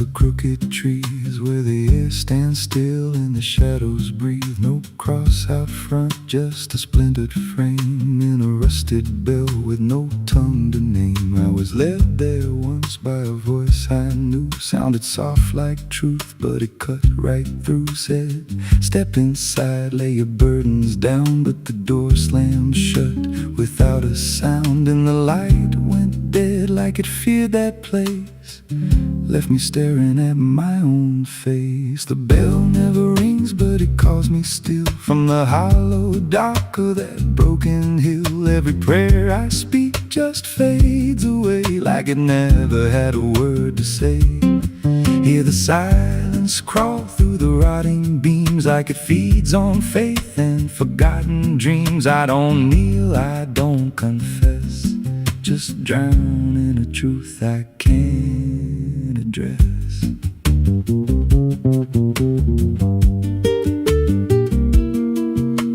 the crooked trees where the air stands still and the shadows breathe. No cross out front, just a splintered frame in a rusted bell with no tongue to name. I was led there once by a voice I knew, sounded soft like truth, but it cut right through. Said, step inside, lay your burdens down, but the door slammed shut without a sound, and the light went dead like it feared that place, left me staring at my own face. The bell never rings, but it calls me still from the hollow dark of that broken hill. Every prayer I speak just fades away like it never had a word to say. Hear the silence crawl through the rotting beams like it feeds on faith and forgotten dreams. I don't kneel, I don't confess, just drown in a truth I can't address.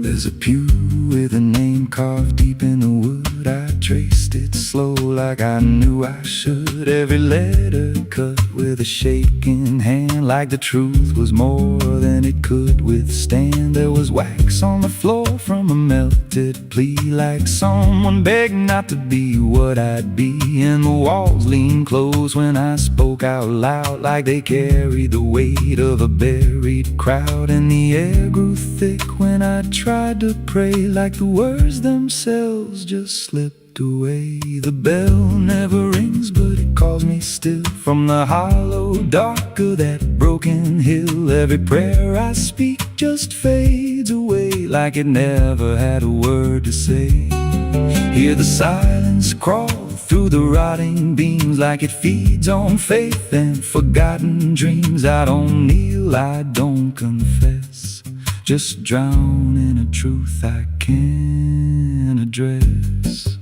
There's a pew with a name carved deep in the wood. I traced it slow like I knew I should. Every letter cut with a shaking hand, like the truth was more than it could withstand. There was wax on the floor from a melted plea, like someone begged not to be what I'd be. And the walls leaned close when I spoke out loud, like they carried the weight of a buried crowd. And the air grew thick when I tried to pray, like the words themselves just slipped away. The bell never rings, but it calls me still from the hollow dark of that broken hill. Every prayer I speak just fades away like it never had a word to say. Hear the silence crawl through the rotting beams like it feeds on faith and forgotten dreams. I don't kneel, I don't confess, just drown in a truth I can't address.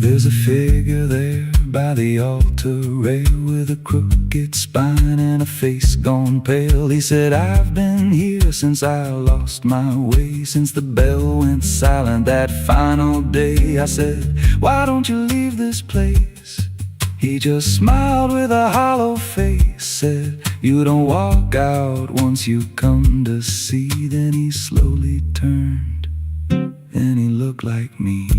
There's a figure there by the altar rail with a crooked spine and a face gone pale. He said, I've been here since I lost my way, since the bell went silent that final day. I said, why don't you leave this place? He just smiled with a hollow face, said, you don't walk out once you come to see. Then he slowly turned and he looked like me.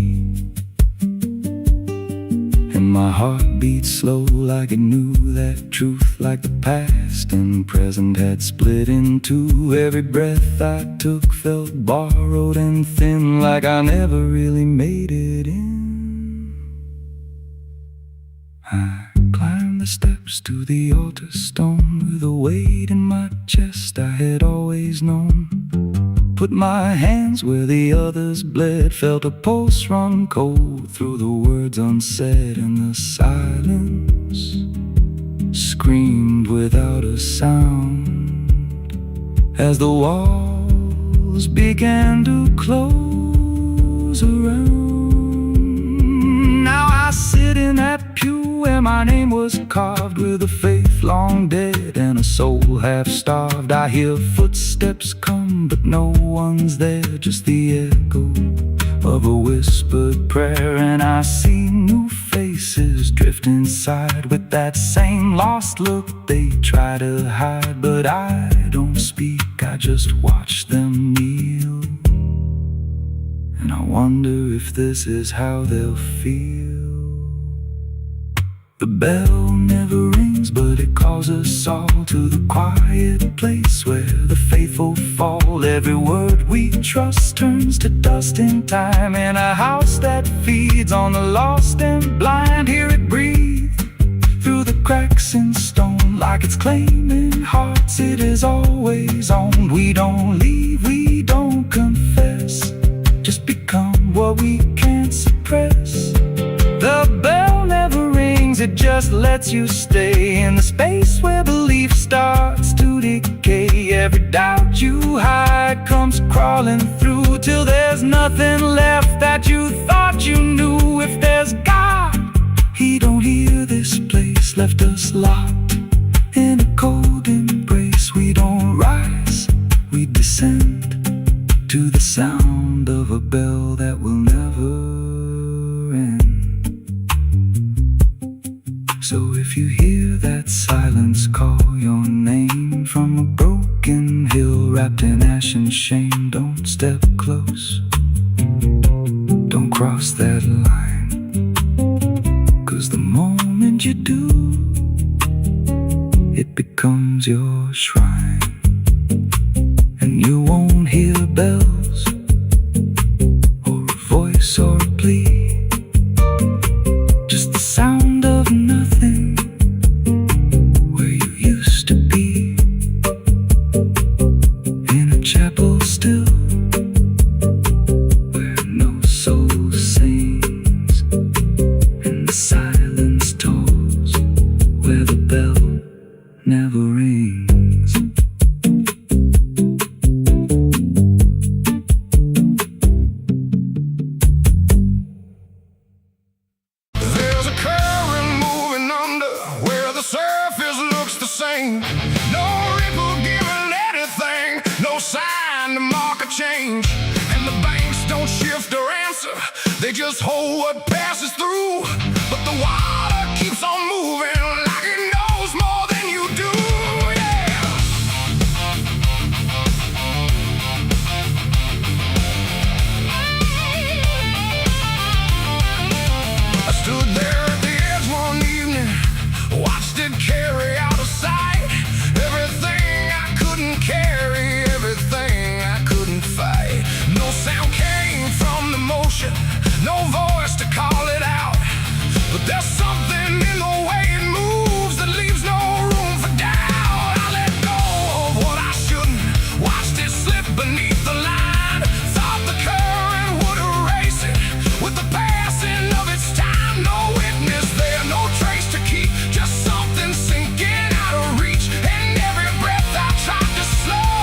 And my heart beat slow like it knew that truth, like the past and present had split in two. Every breath I took felt borrowed and thin, like I never really made it in. I climbed the steps to the altar stone with a weight in my chest I had always known. Put my hands where the others bled, felt a pulse run cold through the words unsaid, and the silence screamed without a sound as the walls began to close around. Now I sit in that pew where my name was carved, with a faith long dead and a soul half starved. I hear footsteps come, but no one's there, just the echo of a whispered prayer. And I see new faces drift inside with that same lost look they try to hide. But I don't speak, I just watch them kneel, and I wonder if this is how they'll feel. The bell never rings, but it calls us all to the quiet place where the faithful fall. Every word we trust turns to dust in time, in a house that feeds on the lost and blind. Hear it breathe through the cracks in stone, like it's claiming hearts it is always owned. We don't leave, we don't confess, just become what we can't suppress. The bell never rings, it just lets you stay in the space where belief starts to decay. Every doubt you hide comes crawling through till there's nothing left that you thought you knew. If there's God, He don't hear this place, left us locked in a cold embrace. We don't rise, we descend to the sound of a bell that will never end. If you hear that silence call your name from a broken hill wrapped in ash and shame, don't step close, don't cross that line, 'cause the moment you do, it becomes your shrine. And you won't hear bells or a voice or a plea, just the sound of nothing where you used to be, in a chapel still where no soul sings, and the silence tolls where the bell never rings. There's a current moving under where the surface looks the same. No ripple giving anything, no sign to mark a change. And the banks don't shift or answer, they just hold what passes through. But the water keeps on moving like it knows more than you do. Yeah. I stood there at the edge one evening, watched it carry out of sight. Everything I couldn't carry, everything I couldn't fight. No sound came from the motion, no voice to call it out. But there's something in the way it moves that leaves no room for doubt. I let go of what I shouldn't, watched it slip beneath the line. Thought the current would erase it with the passing of its time. No witness there, no trace to keep, just something sinking out of reach. And every breath I tried to slow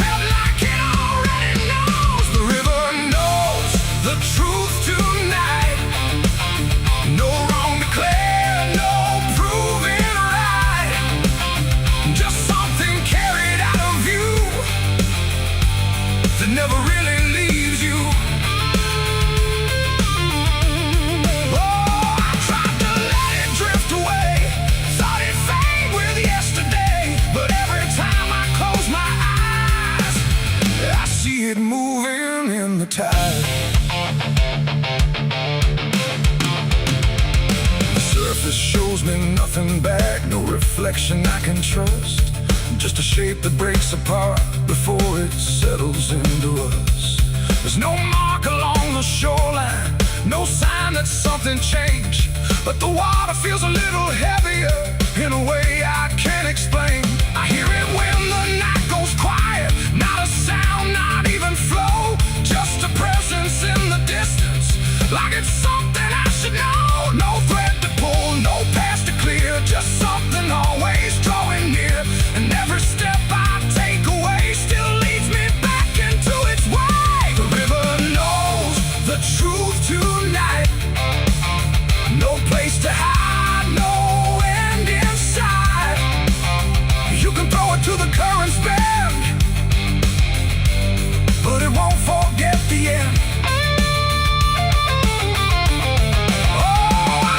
felt like it already knows. The river knows the truth tonight. No wrong declared, no proven right. Just something carried out of view that never really leaves you. Oh, I tried to let it drift away, thought it'd fade with yesterday. But every time I close my eyes, I see it moving in the tide. The surface shows me nothing back, no reflection I can trust. Just a shape that breaks apart before it settles into us. There's no mark along the shoreline, no sign that something changed. But the water feels a little heavier in a way I can't explain. I hear it when the night goes quiet, not a sound, not even flow, just a presence in the distance, like it's something I should know. No thread to pull, no path to clear, just something always drawing near. And every step I take away still leads me back into its way. The river knows the truth tonight. No place to hide, no end in sight. You can throw it to the current's bend, but it won't forget the end. Oh, I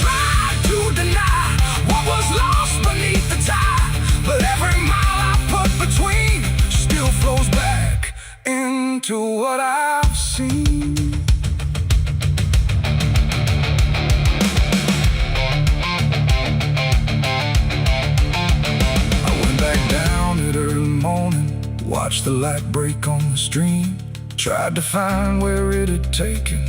tried to deny what was lost beneath the tide. But every mile I put between still flows back into what I've seen. I went back down at early morning, watched the light break on the stream. Tried to find where it had taken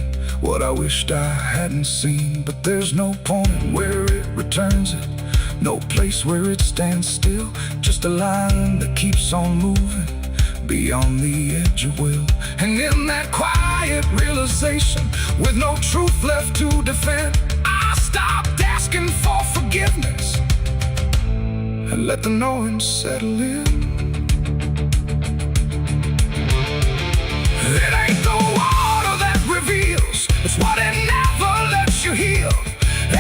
what I wished I hadn't seen. But there's no point where it returns it, no place where it stands still. Just a line that keeps on moving beyond the edge of will. And in that quiet realization, with no truth left to defend, I stopped asking for forgiveness and let the knowing settle in. It ain't the water that reveals, it's what it never lets you heal.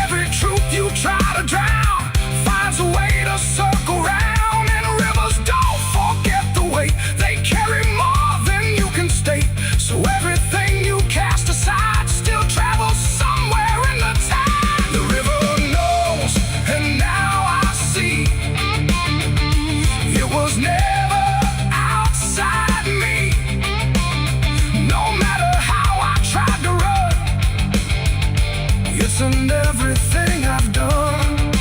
Every truth you try to drown finds a way to circle round. And rivers don't forget the weight, they carry more than you can state. So everything you cast aside still travels somewhere in the tide. The river knows, and It's in everything I've done.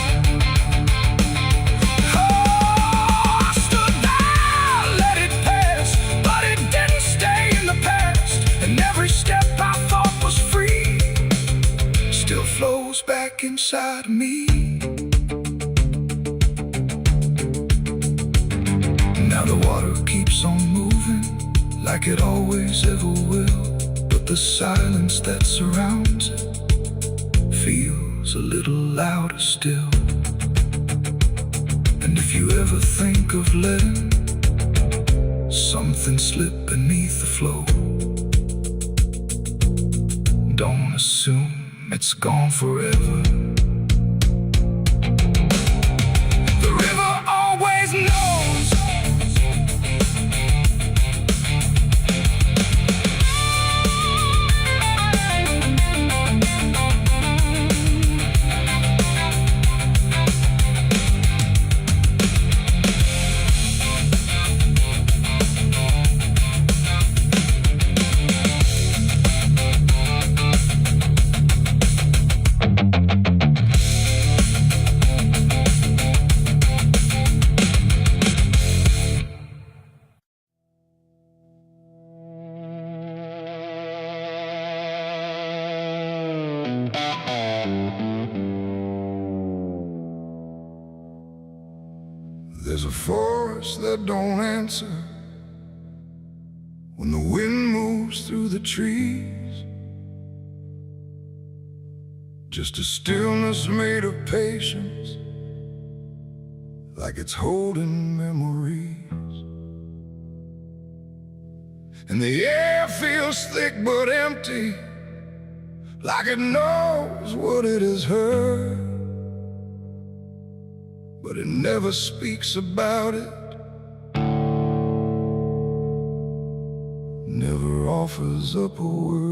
Oh, I stood there, let it pass, but it didn't stay in the past. And every step I thought was free still flows back inside of me. Now the water keeps on moving like it always ever will, but the silence that surrounds it feels a little louder still. And if you ever think of letting something slip beneath the flow, don't assume it's gone forever. The river always knows. There's a forest that don't answer when the wind moves through the trees. Just a stillness made of patience, like it's holding memories. And the air feels thick but empty, like it knows what it has heard, but it never speaks about it, never offers up a word.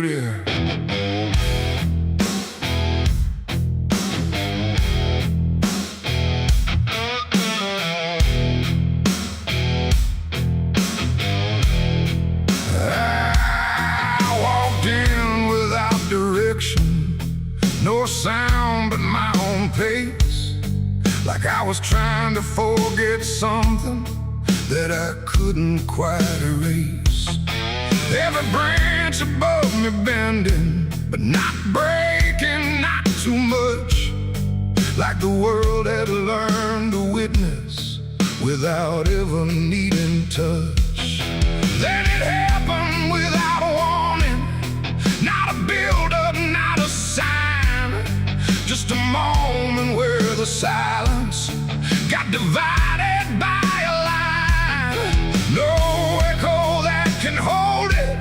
Yeah. I walked in without direction, no sound but my own pace, like I was trying to forget something that I couldn't quite erase. Every branch above me bending, but not breaking, not too much, like the world had learned to witness without ever needing touch. Then it happened without a warning, not a build-up, not a sign, just a moment where the silence got divided by a line. No echo that can hold it,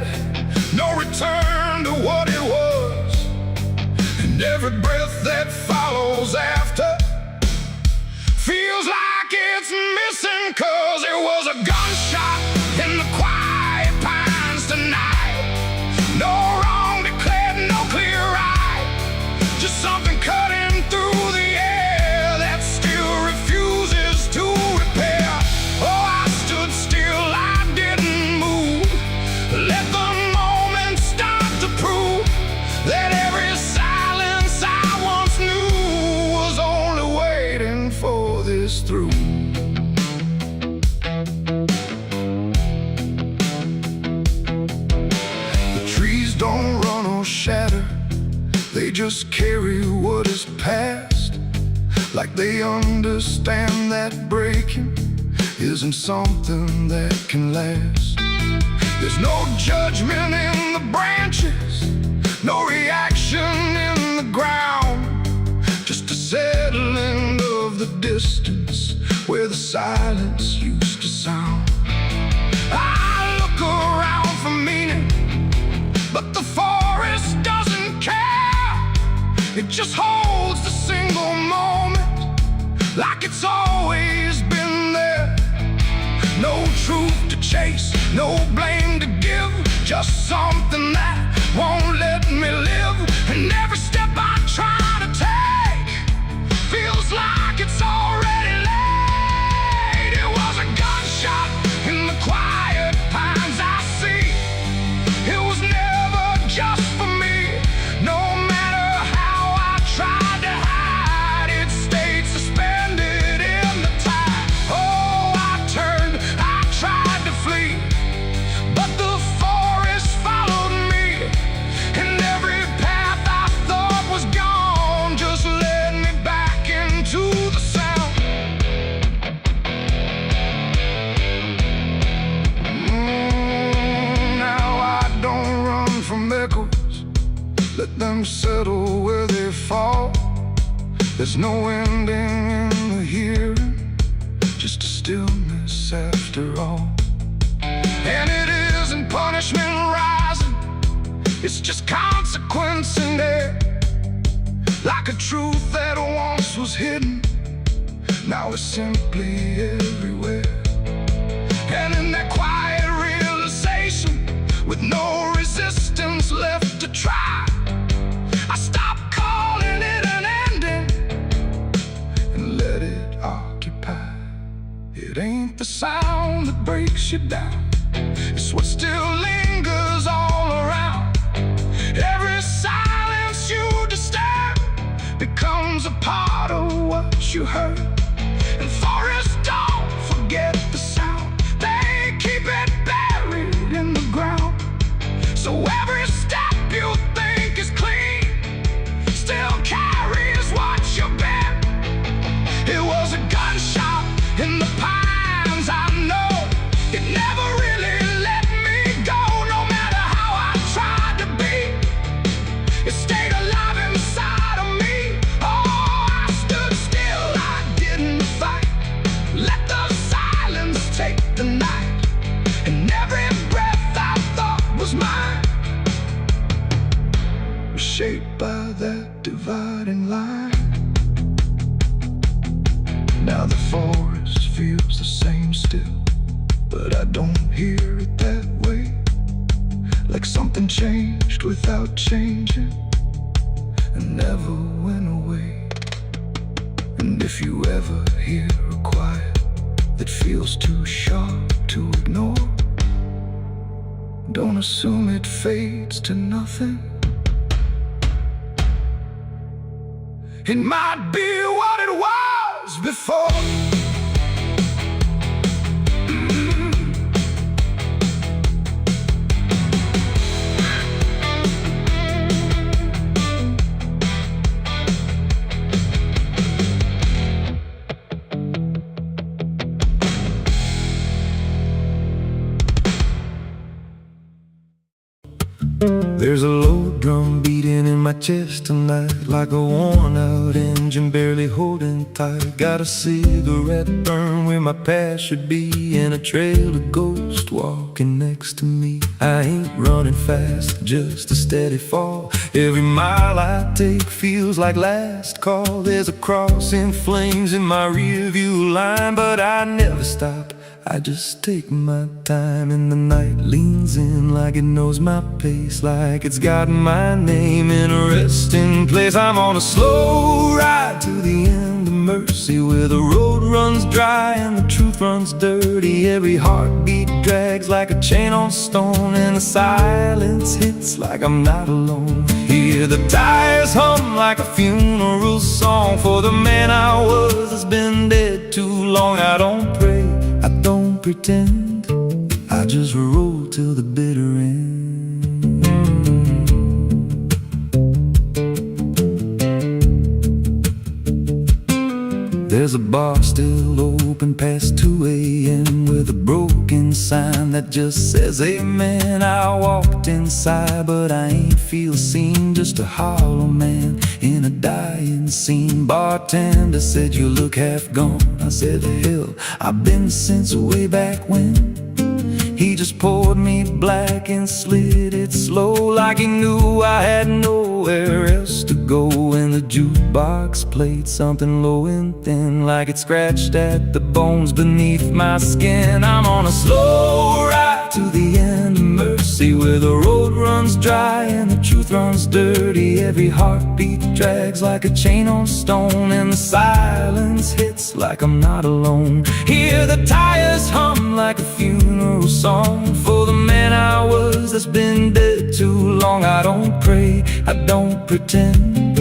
no return to what it was, and every breath that follows after feels like it's missing, 'cause it was a gunshot in the quiet pines tonight. No wrong declared, no clear right, just something cutting through the air that still refuses to repair. Oh, I stood still, I didn't move, let the moment start to prove that every silence I once knew was only waiting for this through. The trees don't run or shatter, they just carry what is past, like they understand that breaking isn't something that can last. There's no judgment in the branches, no reaction in the ground, just a settling of the distance where the silence used to sound. I look around for meaning, but the forest doesn't care. It just holds the single moment like it's always been there. No truth to chase, no blame to give, just something that won't let me live. And every step I try to take feels like it's already late. It was a gunshot in the quiet pines I see, it was them echoes, let them settle where they fall. There's no ending in the hearing, just a stillness after all. And it isn't punishment rising, it's just consequence in there. Like a truth that once was hidden, now it's simply everywhere. And in that quiet realization, with no resistance left to try, I stopped calling it an ending and let it occupy. It ain't the sound that breaks you down, it's what still lingers all around. Every silence you disturb becomes a part of what you heard. And forests don't forget the sound, they keep it buried in the ground. So every step you think is clean still carries what you bear. It was a gunshot in the pines, I know. It never really let me go, no matter how I tried to be. It stayed alive inside of me. Oh, I stood still, I didn't fight. Let the silence take the night, and every breath I thought was mine was shaped by that dividing line. Now the forest feels the same still, but I don't hear it that way. Like something changed without changing and never went away. And if you ever hear a quiet that feels too sharp to ignore, don't assume it fades to nothing. It might be what it was before. There's a low drum beating in my chest tonight, like a worn-out engine barely holding tight. Got a cigarette burn where my past should be, and a trail of ghosts walking next to me. I ain't running fast, just a steady fall. Every mile I take feels like last call. There's a cross in flames in my rearview line, but I never stop, I just take my time. And the night leans in like it knows my pace, like it's got my name in a resting place. I'm on a slow ride to the end of mercy, where the road runs dry and the truth runs dirty. Every heartbeat drags like a chain on stone, and the silence hits like I'm not alone. Hear the tires hum like a funeral song for the man I was that's been dead too long. I don't pray, I don't pretend, I just roll till the bitter end. There's a bar still open past 2 a.m. with a broken sign that just says amen. I walked inside, but I ain't feel seen, just a hollow man in a dying scene. Bartender said, you look half gone. I said, hell, I've been since way back when. He just poured me black and slid it slow, like he knew I had nowhere else to go. And the jukebox played something low and thin, like it scratched at the bones beneath my skin. I'm on a slow ride to the end of mercy, where the road runs dry and the truth runs dirty. Every heartbeat drags like a chain on stone, and the silence hits like I'm not alone. Hear the tires hum like a funeral song for the man I was that's been dead too long. I don't pray, I don't pretend,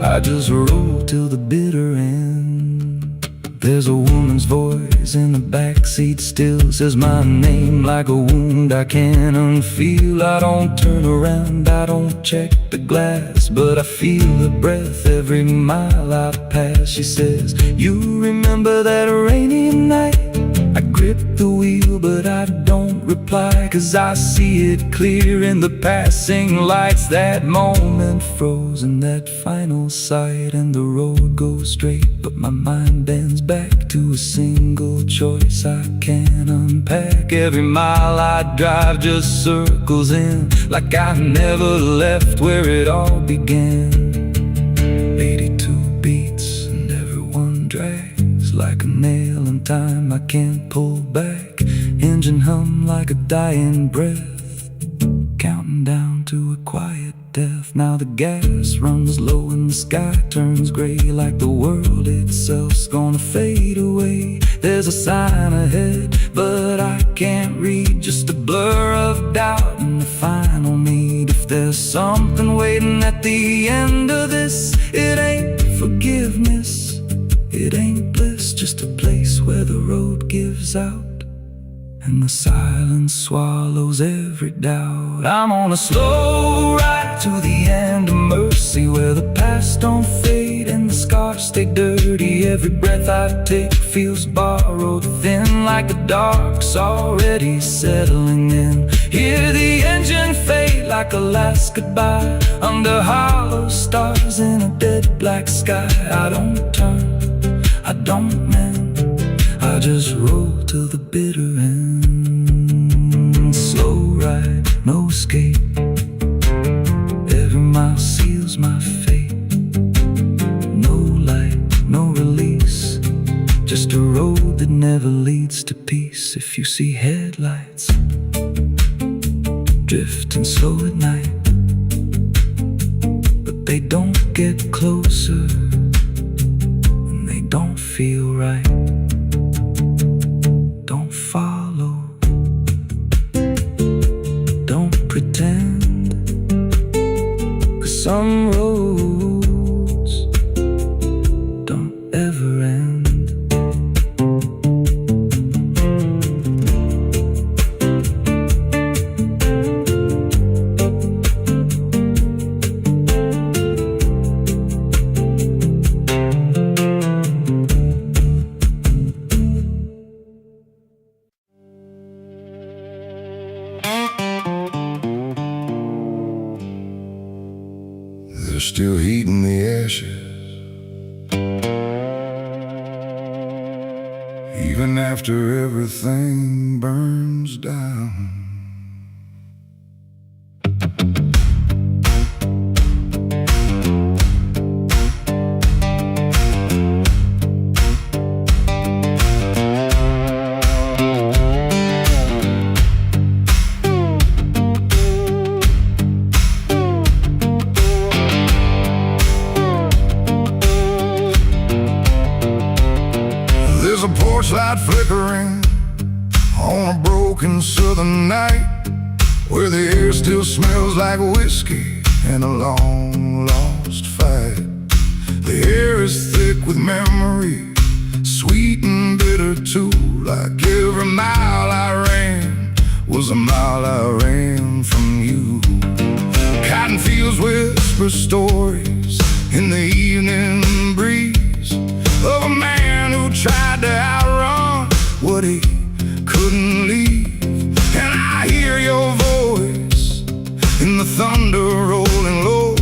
I just roll till the bitter end. There's a woman's voice in the backseat still, says my name like a wound I can't unfeel. I don't turn around, I don't check the glass, but I feel her breath every mile I pass. She says, you remember that rainy night I grip the wheel but I don't reply, 'cause I see it clear in the passing lights. That moment frozen, that final sight, and the road goes straight, but my mind bends back to a single choice I can't unpack. Every mile I drive just circles in, like I never left where it all began. 82 beats and everyone drags like a nail in time I can't pull back. Engine hum like a dying breath, counting down to a quiet death. Now the gas runs low and the sky turns gray, like the world itself's gonna fade away. There's a sign ahead, but I can't read, just a blur of doubt and the final need. If there's something waiting at the end of this, it ain't forgiveness, it ain't bliss, just a place where the road gives out and the silence swallows every doubt. I'm on a slow ride to the end of mercy, where the past don't fade and the scars stay dirty. Every breath I take feels borrowed, thin like the dark's already settling in. Hear the engine fade like a last goodbye, under hollow stars in a dead black sky. I don't turn, I don't mend, I just roll to the bitter end. Slow ride, no escape, every mile seals my fate. No light, no release, just a road that never leads to peace. If you see headlights drifting slow at night, but they don't get closer and they don't feel right, don't follow, don't pretend, 'cause some roads don't ever end. There's still heat in the ashes, even after everything burns down. There's a porch light flickering on a broken southern night, where the air still smells like whiskey and a long lost fight. The air is thick with memory, sweet and bitter too, like every mile I ran was a mile I ran from you. Cotton fields whisper stories in the evening breeze of a man who tried to outrun what he couldn't leave. And I hear your voice in the thunder rolling low,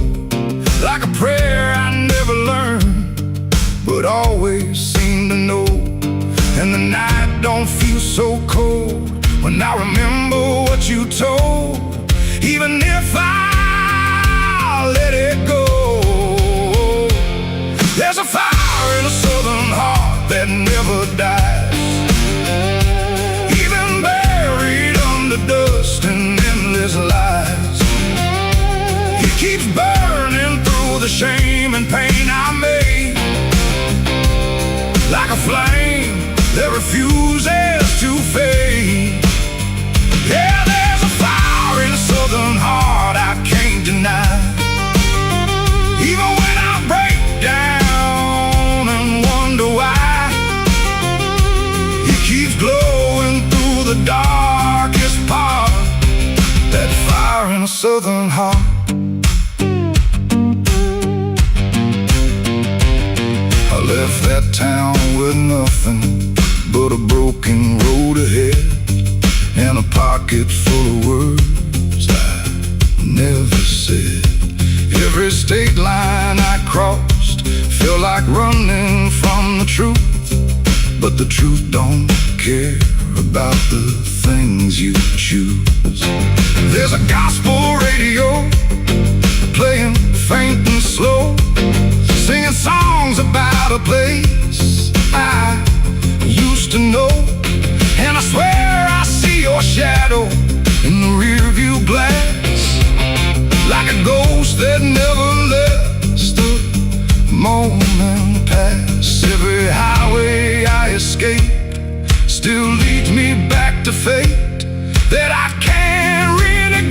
like a prayer I never learned but always seem to know. And the night don't feel so cold when I remember what you told, even if I let it go. There's a fire in a southern heart that never dies, even buried under dust and endless lies. It keeps burning through the shame and pain I made, like a flame that refuses to fade. Yeah, there's a fire in a southern heart I can't deny, even when I break down and wonder why. It keeps glowing through the darkest part, that fire in a southern heart. I left that town with nothing but a broken road ahead, and a pocket full of words I never said. Every state line I crossed felt like running from the truth, but the truth don't care about the things you choose. There's a gospel radio playing faint and slow, singing songs about a place I used to know. And I swear I see your shadow in the rearview glass, like a ghost that never lets the moment pass. Every highway I escape still leads me back to fate that I can't renegotiate.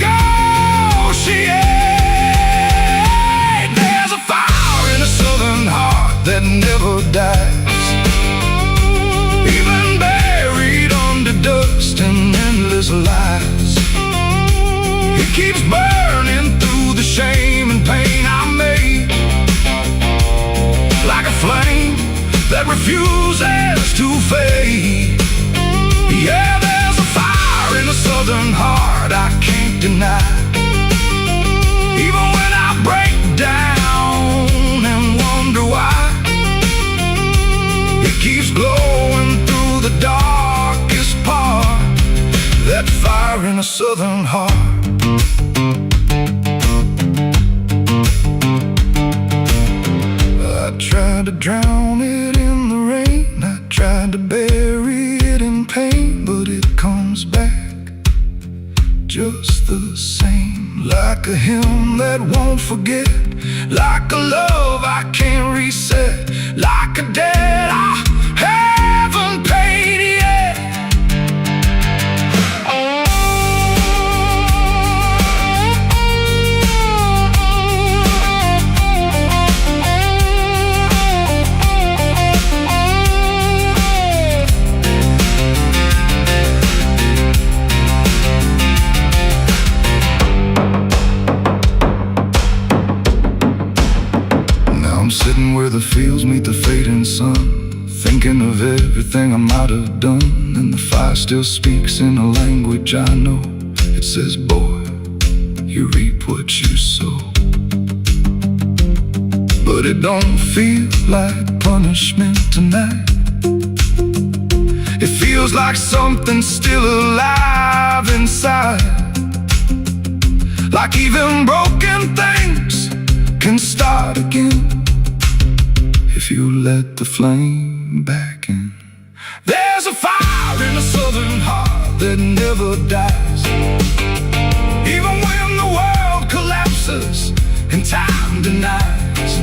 There's a fire in a southern heart that never dies, even buried under dust and endless lies. It keeps burning through the shame and pain I made, like a flame that refuses to fade. Yeah, there's a fire in a southern heart I can't deny. Even when I break down and wonder why, it keeps glowing through the darkest part. That fire in a southern heart. I tried to drown it in the rain, I tried to bury it in pain, but it comes back just the same. Like a hymn that won't forget, like a love I can't reset, like a debt I haven't paid yet. Sitting where the fields meet the fading sun, thinking of everything I might have done, and the fire still speaks in a language I know. It says, boy, you reap what you sow. But it don't feel like punishment tonight. It feels like something still alive inside, like even broken things can start again if you let the flame back in. There's a fire in a southern heart that never dies, even when the world collapses and time denies.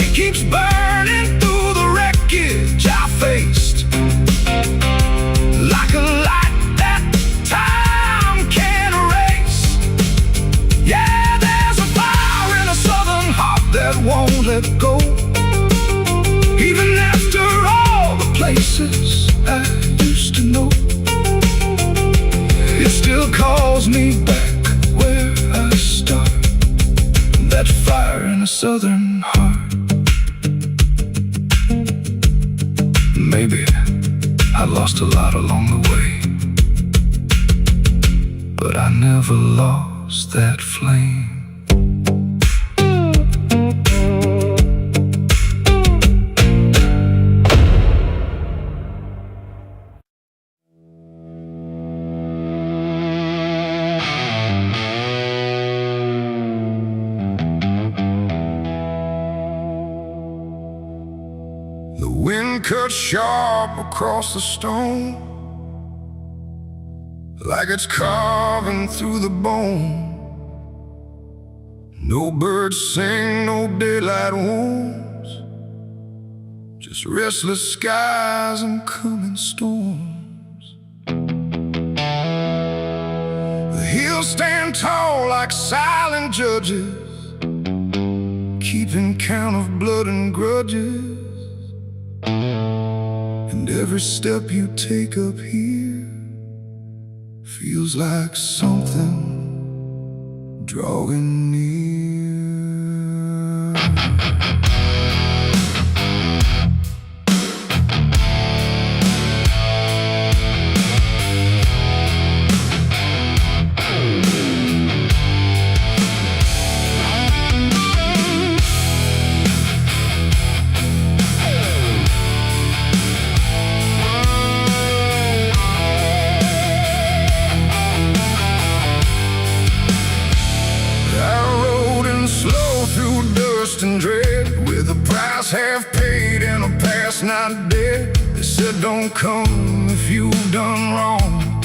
It keeps burning through the wreckage I faced, like a light that time can't erase. Yeah, there's a fire in a southern heart that won't let go, even after all the places I used to know. It still calls me back where I start, that fire in a southern heart. Maybe I lost a lot along the way, but I never lost that flame. The wind cuts sharp across the stone, like it's carving through the bone. No birds sing, no daylight wounds, just restless skies and coming storms. The hills stand tall like silent judges, keeping count of blood and grudges. And every step you take up here feels like something drawing near. thirst and dread, with a price half paid and a past not dead. They said don't come if you've done wrong.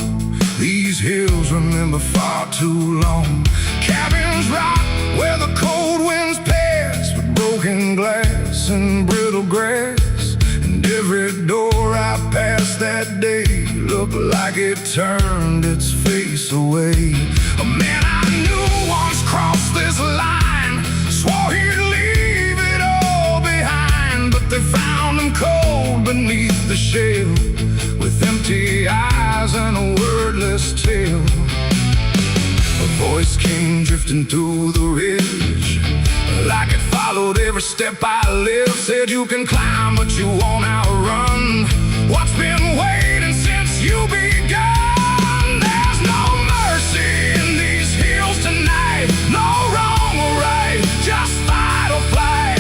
These hills remember far too long. Cabins rock where the cold winds pass, with broken glass and brittle grass. And every door I passed that day looked like it turned its face away. A man I knew once crossed this line, swore he'd leave it all behind, but they found him cold beneath the shell, with empty eyes and a wordless tale. A voice came drifting through the ridge, like it followed every step I lived. Said you can climb but you won't outrun what's been waiting since you begun. There's no mercy in these hills tonight, no wrong or right, just fight or flight.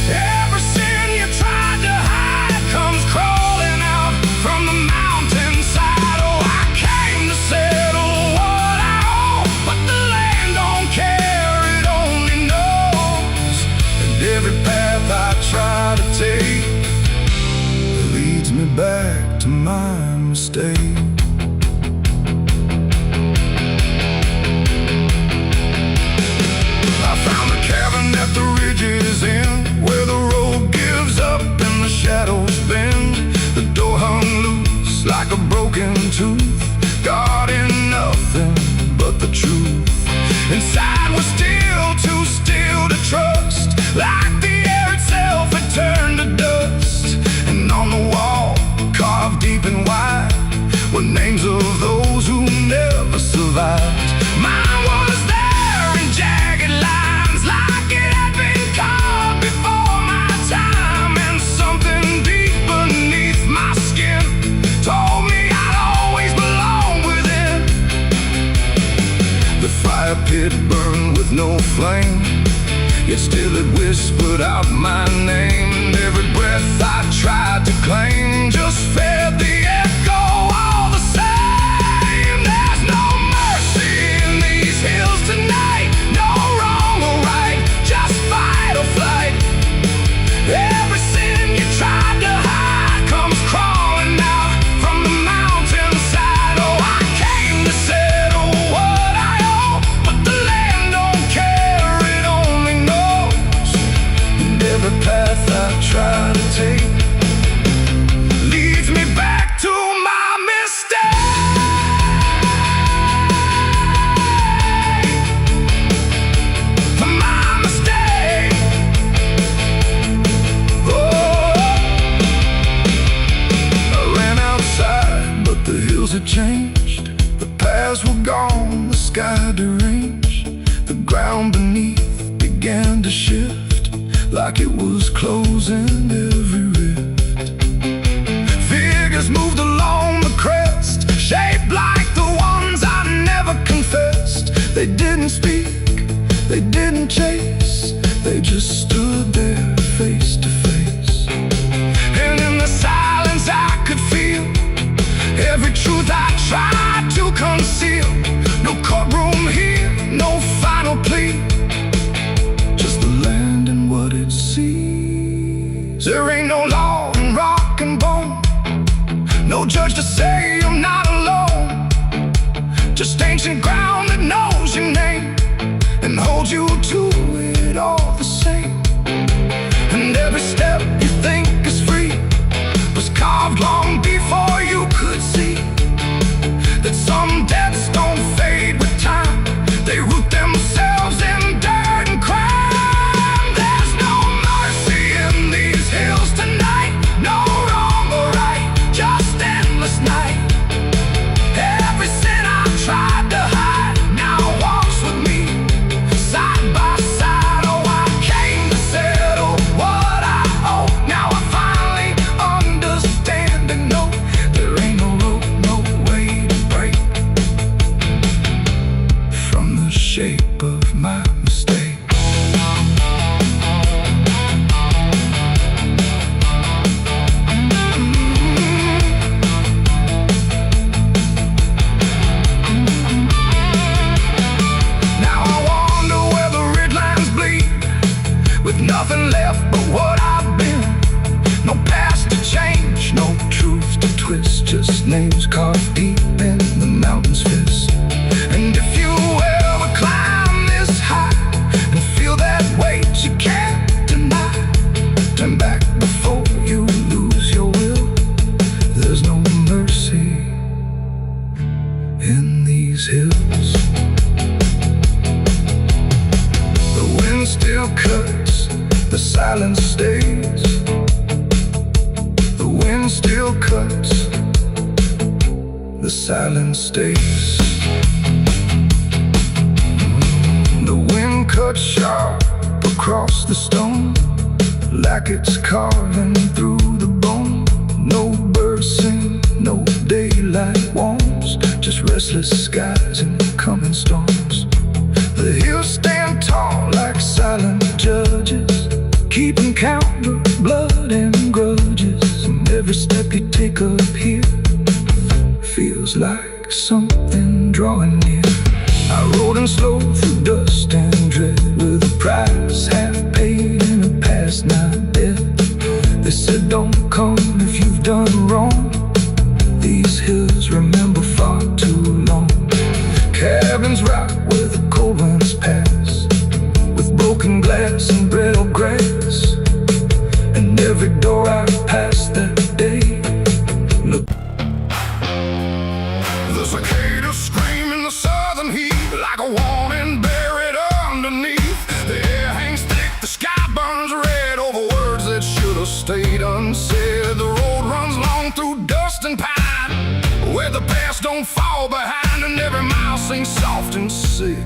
Every sin you tried to hide comes crawling out from the mountainside. Oh, I came to settle what I owe, but the land don't care, it only knows. And every path I try to take leads me back to my mistake. I found a cabin at the ridge's end, where the road gives up and the shadows bend. The door hung loose like a broken tooth, guarding nothing but the truth. Inside was still too still to trust, like the air itself had turned to dust. And on the wall, carved deep and wide, were names of those who never survived. Mine was there in jagged lines, like it had been carved before my time. And something deep beneath my skin told me I'd always belong within. The fire pit burned with no flame, yet still it whispered out my name. And every breath I tried to claim just fed the echo all the same. There's no mercy in these hills tonight, no wrong or right, just fight or flight. Every sin you tried to hide comes crawling out from the mountainside. Oh, I came to settle what I owe, but the land don't care, it only knows. And every path I try to take leads me back to my mistake. My mistake. Oh, I ran outside, but the hills had changed. The paths were gone, the sky deranged. The ground beneath began to shift, like it was closing every rift. Figures moved along the crest, shaped like the ones I never confessed. They didn't speak, they didn't chase, they just stood there face to face. And in the silence I could feel every truth I tried to conceal. No courtroom here, no final plea, just the land and what it sees. There ain't no law in rock and bone, no judge to say I'm not alone, just ancient ground that knows your name and holds you to it all the same. And every step you think is free was carved long before you could see that some debts don't fade with time, they root themselves in dirt and crime. There's no mercy in these hills tonight, no wrong or right, just endless night. Every sin I tried to hide now walks with me, side by side. Oh, I came to settle what I owe. Now I finally understand and know there ain't no rope, no way to break from the shape of my mistake. Now I wonder where the ridge lines bleed, what I've been. No past to change, no truth to twist, just names carved deep in the mountain's fist. And if you ever climb this high and feel that weight you can't deny, turn back before you lose your will. There's no mercy in these hills. The wind still cuts, the silence stays. The wind still cuts, the silence stays. The wind cuts sharp across the stone, like it's carving through the bone. No birds sing, no daylight warms, just restless skies and coming storms. The hills stand tall like silent judges, keeping count of blood and grudges. And every step you take up here feels like something drawing near. I rode in slow through dust and dread, with a price half paid and a past not dead. They said don't come if you've done wrong. These hills remember far too long. Cabins rock where the cold winds pass, with broken glass and brittle grass. And every door I passed that day, look. The cicadas scream in the southern heat, like a warning buried underneath. The air hangs thick, the sky burns red over words that should have stayed unsaid. The road runs long through dust and pine, where the past don't fall behind, and every mile sings soft and sick.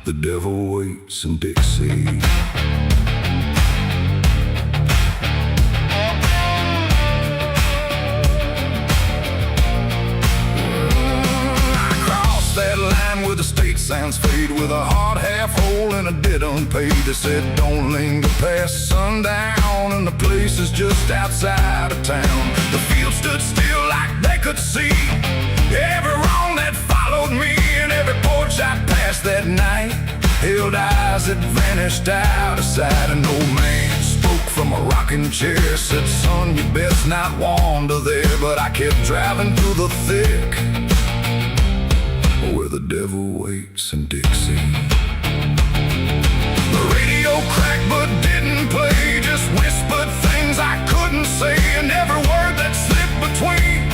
The devil waits in Dixie. That line where the state signs fade, with a hard half hole and a debt unpaid. They said don't linger past sundown, and the place is just outside of town. The field stood still like they could see every wrong that followed me, and every porch I passed that night held eyes that vanished out of sight. An old man spoke from a rocking chair, said son, you best not wander there. But I kept driving through the thick, where the devil waits in Dixie. The radio cracked but didn't play, just whispered things I couldn't say. And every word that slipped between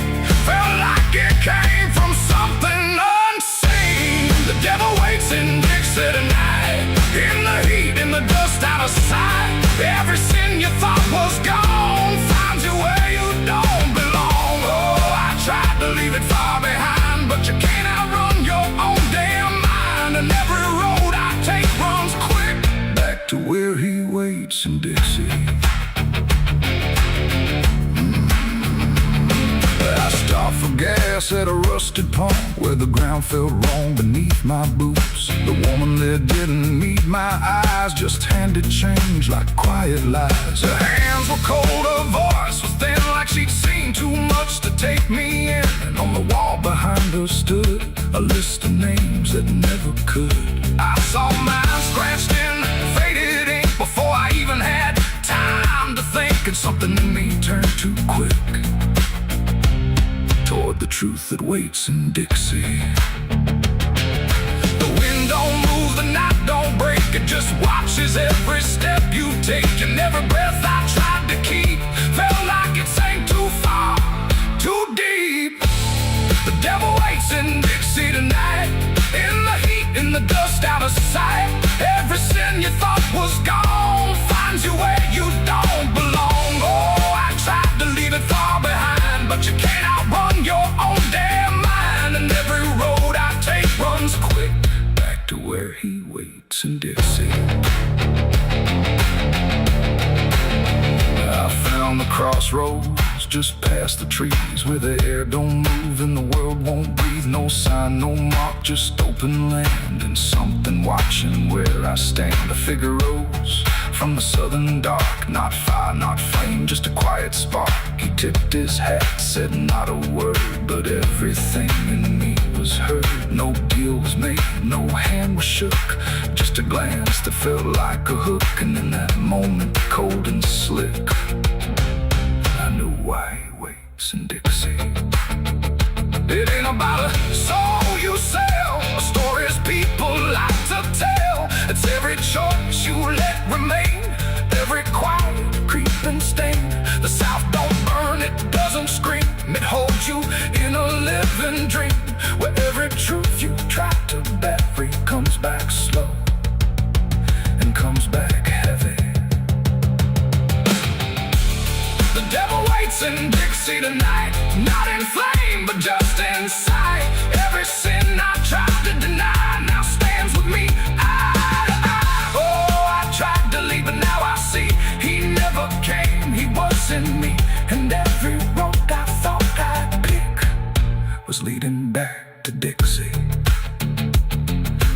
felt like it came from something unseen. The devil waits in Dixie tonight, in the heat, in the dust, out of sight. Every sin you thought was gone finds you where you don't belong. Oh, I tried to leave it far behind, but you can't outrun your own damn mind. And every road I take runs quick back to where he waits in Dixie. I stopped for gas at a rusted pump, where the ground felt wrong beneath my boots. The woman there didn't need my eyes, just handed change like quiet lies. Her hands were cold, her voice was thin, like she'd seen too much to take me in. And on the wall behind her stood a list of names that never could. I saw mine scratched in faded ink before I even had time to think, and something in me turned too quick toward the truth that waits in Dixie. The wind don't move, the night don't break, it just watches every step you take. And every breath I tried to keep felt like it sank too far, too deep. The devil waits in Dixie tonight, in the heat, in the dust, out of sight. Every sin you thought was gone finds you where you don't belong. Oh, I tried to leave it far behind, but you can't outrun your own damn mind. And every road I take runs quick back to where he waits in Dixie. I found the crossroads just past the trees, where the air don't move and the world won't breathe. No sign, no mark, just open land, and something watching where I stand. A figure rose from the southern dark, not fire, not flame, just a quiet spark. He tipped his hat, said not a word, but everything in me was was heard, no deal was made, no hand was shook. Just a glance that felt like a hook, and in that moment, cold and slick, I knew why he waits in Dixie. It ain't about a soul you sell, stories people like to tell. It's every choice you let remain, every quiet creeping stain. The South don't burn, it doesn't scream, it holds you in a living dream, where every truth you try to bury comes back slow and comes back heavy. The devil waits in Dixie tonight, not in flame, but just in sight. Every sin I tried to deny now stands with me eye to eye. Oh, I tried to leave, but now I see he never came, he was in me. And every road I thought I'd pick was leading back to Dixie.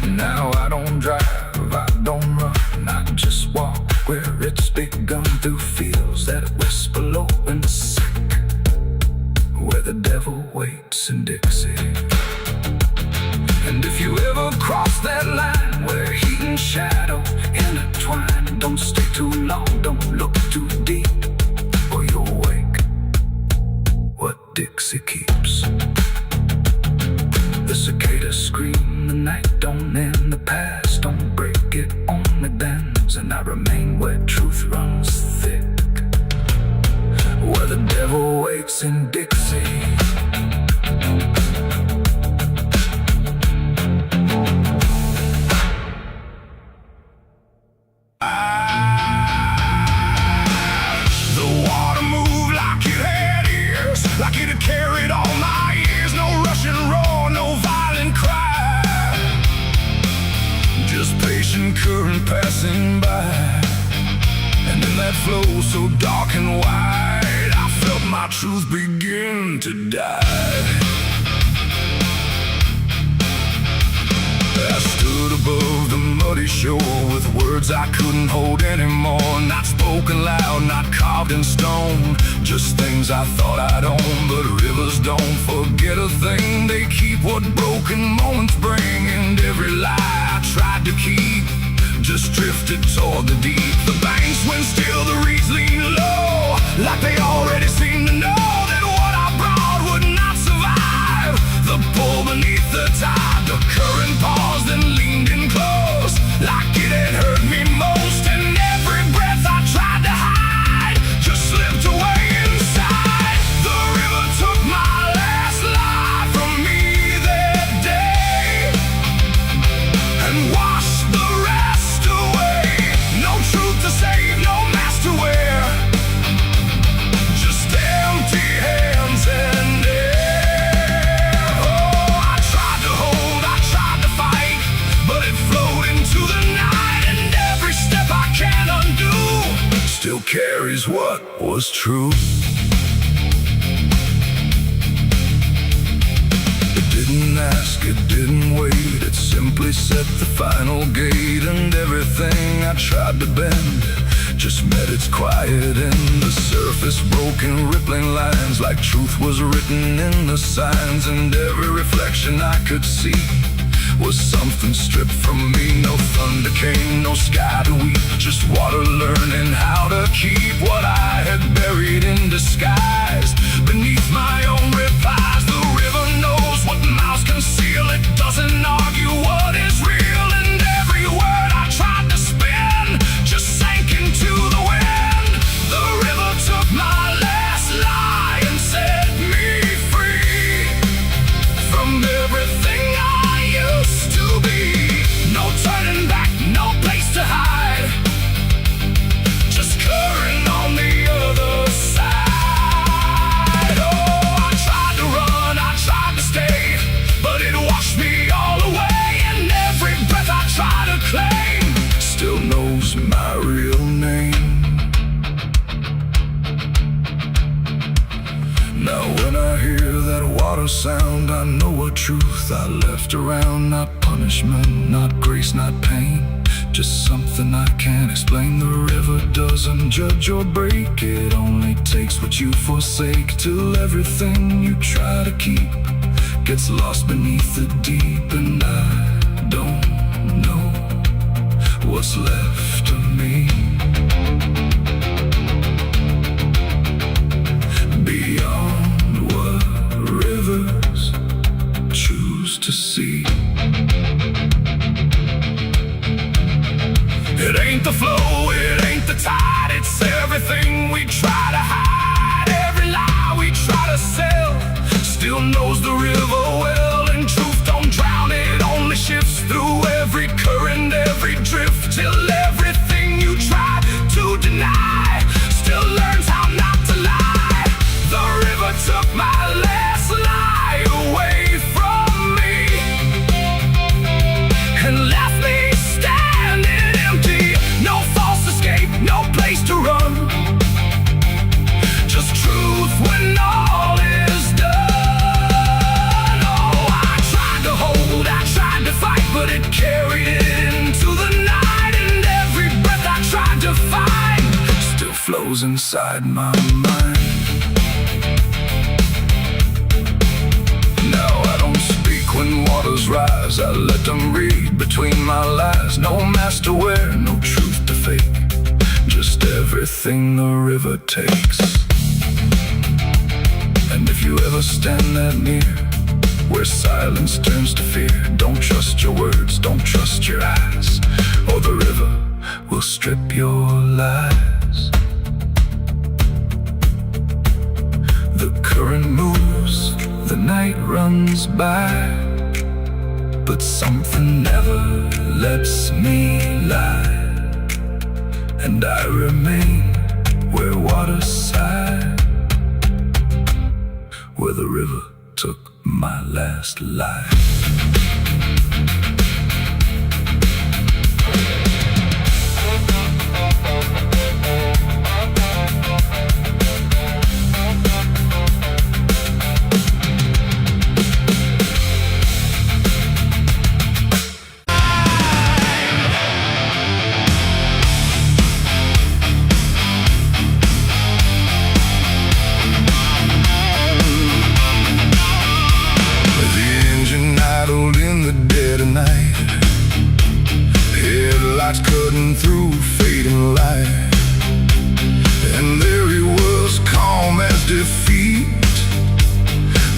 Now I don't drive, I don't run, I just walk where it's begun, through fields that whisper low and sick, where the devil waits in Dixie. And if you ever cross that line where heat and shadow intertwine, don't stay too long, don't look too deep, or you'll wake what Dixie keeps. The cicadas scream, the night don't end, the past don't break, it only bends, and I remain where truth runs thick, where the devil waits in Dixie. The water moved like it had ears, like it had carried all my years. No rushing roar, no violent cry, just patient current passing by. And in that flow so dark and wide, I felt my truth begin to die. I stood above the muddy shore with words I couldn't hold anymore, not spoken loud, not carved in stone, just things I thought I'd own. But rivers don't forget a thing, they keep what broken moments bring. And every lie I tried to keep just drifted toward the deep. The banks went still, the reeds lean low, like they already seemed to know that what I brought would not survive the pull beneath the tide. The current paused and leaned in close, like it had hurt me most. And every breath I tried to hide just slipped away inside. The river took my last life from me that day and washed the rest away. No truth to save, no mask to wear, just empty hands and air. Oh, I tried to hold, I tried to fight, but it flowed into the night. And every step I can't undo still carries what was true. It didn't ask, it didn't wait, it simply set the final gate. And everything I tried to bend just met its quiet end. The surface broke in rippling lines, like truth was written in the signs. And every reflection I could see was something stripped from me. No thunder came, no sky to weep, just water learning how to keep what I had buried in disguise beneath my own replies. The river knows what mouths conceal, it doesn't argue what is real. And every word I tried to spin just sank into the wind. The river took my last lie and set me free from everything I used to be. No turning back, no place to hide, just current on the other side. Oh, I tried to run, I tried to stay, but it washed me all away. And every breath I try to claim still knows my real name. Now when I hear that water sound, I know a truth I left around. Not punishment, not grace, not pain, just something I can't explain. The river doesn't judge or break, it only takes what you forsake, till everything you try to keep gets lost beneath the deep, and I don't know what's left of me. Beyond what rivers choose to see. It ain't the flow, it ain't the tide, it's everything we try to hide. Every lie we try to sell still knows the river well, and truth don't drown, it only shifts through every current, every drift, till everything you try to deny still learns how not to lie. The river took my last lie away from me and left me standing empty. No false escape, no place to run, just truth when all is done. Oh, I tried to hold, I tried to fight, but it carried into the night, and every breath I tried to find still flows inside my mind. Now I don't speak when waters rise, I let them read between my lies. No mask to wear, no truth to fake, just everything the river takes. And if you ever stand that near, where silence turns to fear, don't trust your words, don't trust your eyes, or the river will strip your lies. The current moves, the night runs by, but something never lets me lie, and I remain where water sigh, where the river took my last life. Headlights cutting through fading light, and there he was, calm as defeat.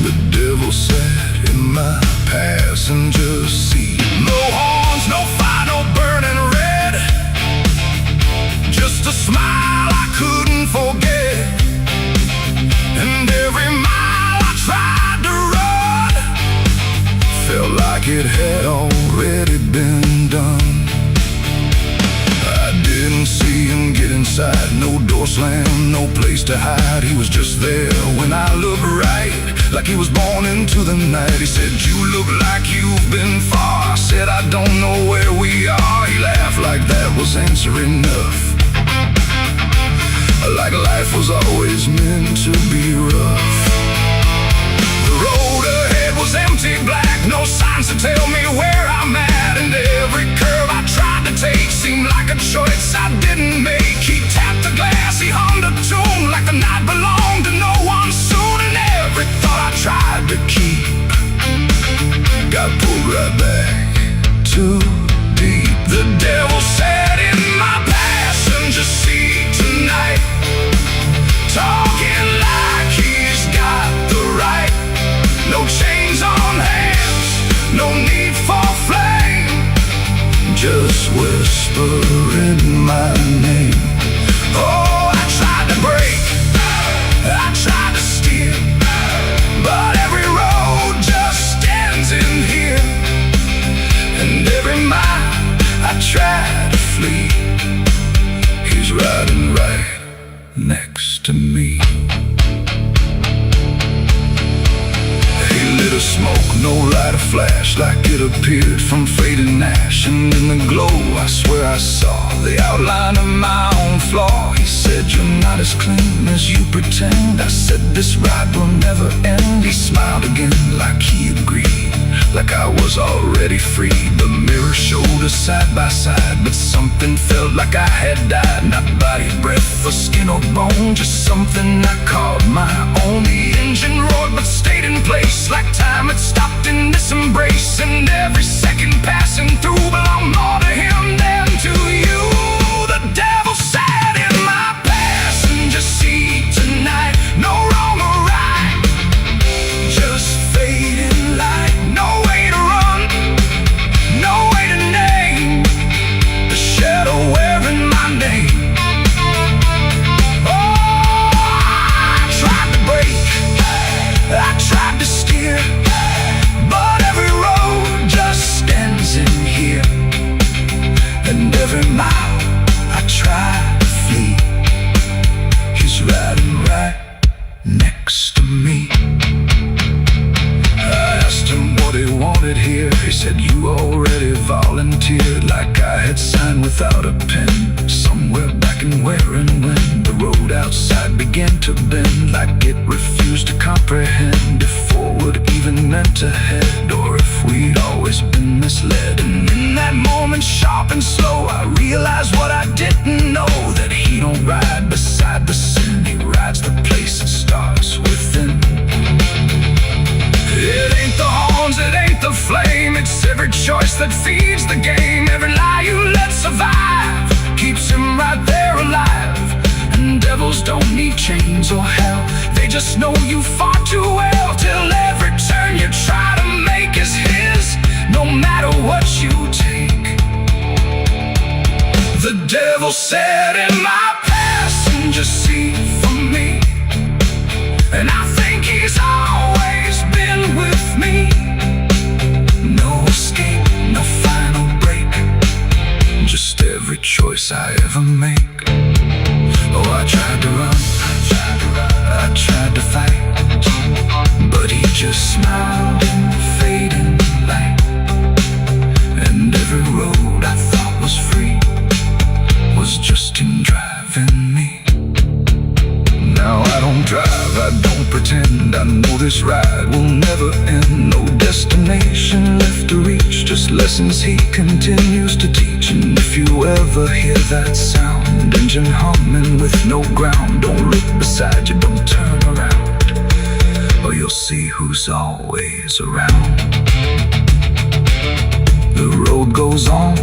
The devil sat in my passenger seat. No horns, no fire, no burning red, just a smile I couldn't forget. And every mile I tried to run felt like it had already been done. I didn't see him get inside, no door slam, no place to hide. He was just there when I looked right, like he was born into the night. He said, "You look like you've been far." I said, "I don't know where we are." He laughed like that was answer enough, like life was always meant to be rough. The road ahead was empty, black, no signs to tell me where I'm at, and every curve I tried to take seemed like a choice I didn't make. He tapped the glass, he hummed a tune like the night belonged to no one soon, and every thought I tried to keep got pulled right back too deep. The devil sat in my passenger seat tonight, talking like he's got the right. No chains on hands, no need for flame, just whispering my name. Oh, I tried to break, I tried to steer, but every road just ends in here. And every mile I try to flee, he's riding right next to me. He lit a smoke, no light, a flash, like it appeared from fading ash. And in the glow I swear I saw the outline of my own flaw. He said, "You're not as clean as you pretend." I said, "This ride will never end." He smiled again like he agreed, like I was already free. The mirror showed a side by side, but something felt like I had died. Not body, breath, or skin or bone, just something I called my own. The engine roared but stayed in place, like time had stopped in this embrace. And every second passing through belonged more to him than to you. The devil sat in my passenger seat tonight. No wrong or right, just fading light. No way to run, no way to name the shadow wearing my name. Oh, I tried to break, I tried to steer, but every road just stands in here. And every mile I try to flee, he's riding right next to me. I asked him what he wanted here. He said, you already volunteered, like I had signed without a pen. Somewhere back in where and when the road outside began to bend, like it refused to comprehend if forward even meant ahead, or if we'd always been misled. And in that moment, sharp and slow, I realized what I didn't know, that he don't ride beside the sin, he rides the place that starts within. It ain't the horns, it ain't the flame, it's every choice that feeds the game. Every lie you let survive keeps him right there alive. And devils don't need chains or hell, they just know you far too well, till every turn you try to make is his, no matter what you take. The devil sat in my passenger seat for me, and I think he's always been with me. No escape, no final break, just every choice I ever make. Oh, I tried to run, I tried to fight, but he just smiled in the fading light. And every road I thought was free was just him driving me. Now I don't drive, I don't pretend, I know this ride will never end. No destination left to reach, just lessons he continues to teach. And if you ever hear that sound, engine humming with no ground, don't look beside you, don't turn around, or you'll see who's always around. The road goes on,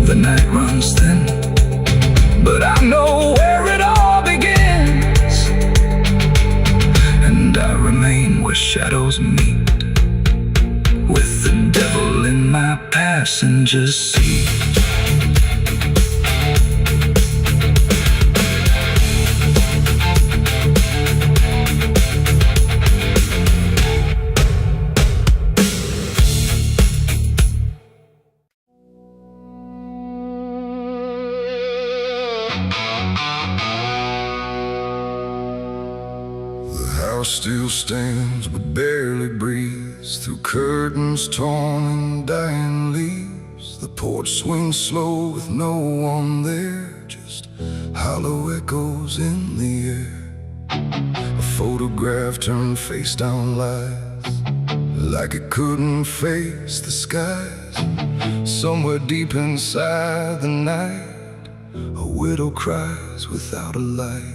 the night runs thin, but I know where it all begins, and I remain where shadows meet, with the devil in my passenger seat. Still stands but barely breathes through curtains torn and dying leaves. The porch swings slow with no one there, just hollow echoes in the air. A photograph turned face down lies, like it couldn't face the skies. Somewhere deep inside the night, a widow cries without a light.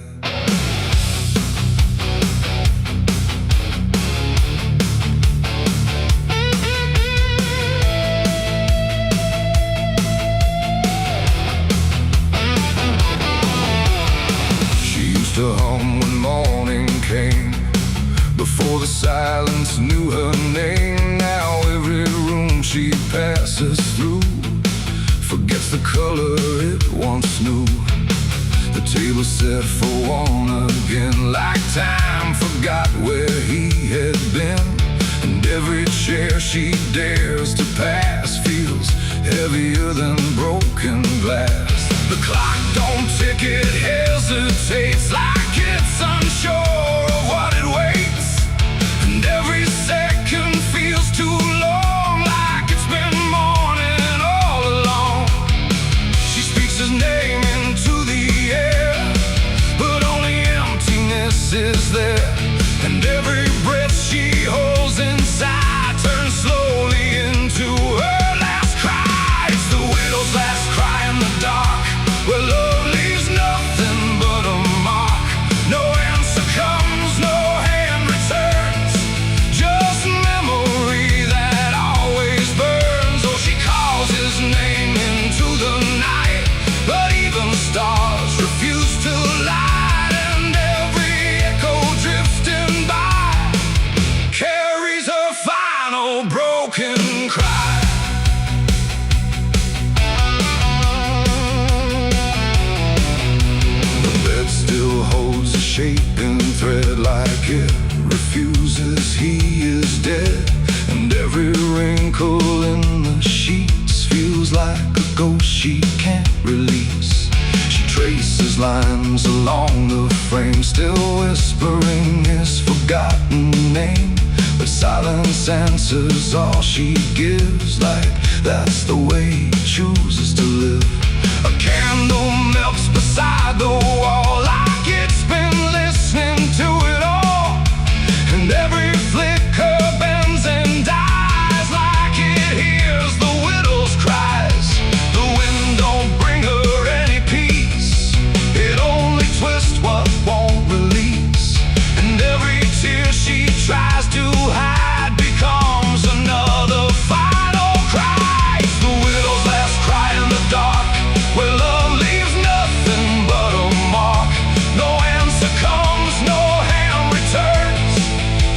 To hum when morning came, before the silence knew her name. Now every room she passes through forgets the color it once knew. The table set for one again, like time forgot where he had been. And every chair she dares to pass feels heavier than broken glass. The clock don't tick, it hesitates, like it's unsure of what it waits. And every second feels too long, like it's been morning all along. She speaks his name into the air, but only emptiness is there. And every breath she holds inside turns slowly into her last cry. It's the where love leaves nothing but a mark. No answer comes, no hand returns, just memory that always burns. Oh, she calls his name into the night, but even stars refuse to light, and every echo drifting by carries her final broken cry. The bed still holds a shaping thread, like it refuses he is dead, and every wrinkle in the sheets feels like a ghost she can't release. She traces lines along the frame, still whispering his forgotten name, but silence answers all she gives, like that's the way he chooses to live. A candle melts beside the wall, like it's been listening to it all, and every flicker bends and dies, like it hears the widow's cries. The wind don't bring her any peace, it only twists what won't release, and every tear she tries to hide becomes another final cry. It's the widow's last cry in the dark, where love leaves nothing but a mark. No answer comes, no hand returns,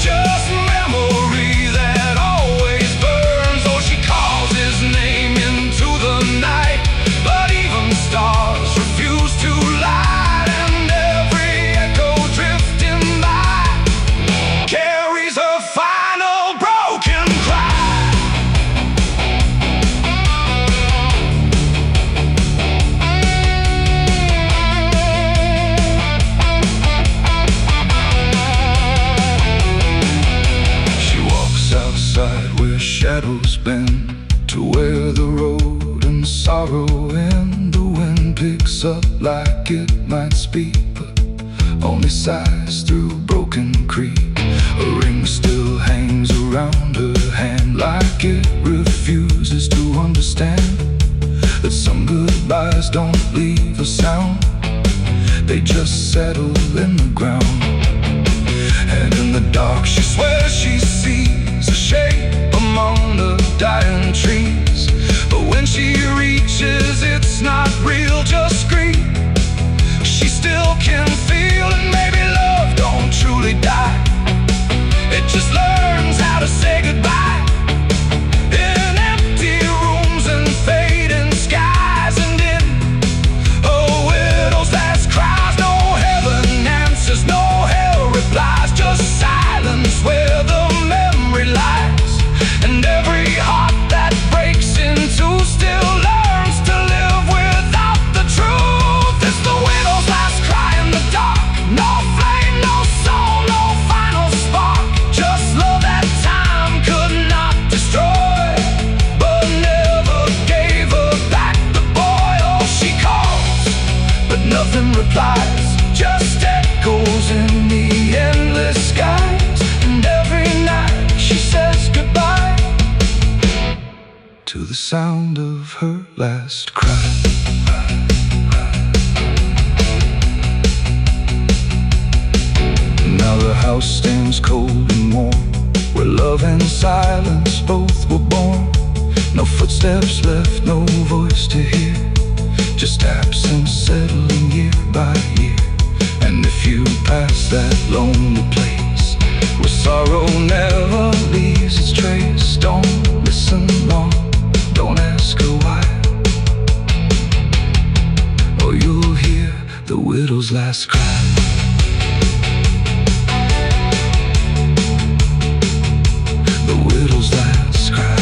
just memory that always burns. Oh, she calls his name into the night, but even stars refuse to light, and every echo drifting by carries her final broken cry. She walks outside where shadows bend, to where the road and sorrow end. The wind picks up like it might speak, but only sighs through broken creek. A ring still hangs around her hand, like it refuses to understand that some goodbyes don't leave a sound, they just settle in the ground. And in the dark she swears she sees a shape among the dying trees, but when she reaches it's not real, just scream. She still can feel, and maybe love don't truly die, it just learns how to say goodbye. In empty rooms and fading skies, and in a widow's last cries, no heaven answers, no hell replies, just silence where the memory lies, and every heart that breaks in two still learns to live without the truth. It's the widow's last cry in the dark, no flame, no soul, no final spark, just love that time could not destroy, but never gave her back the boy. Oh, she calls, but nothing replies, just echoes in the endless skies, and every night she says goodbye to the sound of her last cry. Now the house stands cold and warm, where love and silence both were born. No footsteps left, no voice to hear, just absence settling year by year. And if you pass that lonely place where sorrow never leaves its trace, don't listen long, don't ask her why, or you'll hear the widow's last cry. The widow's last cry.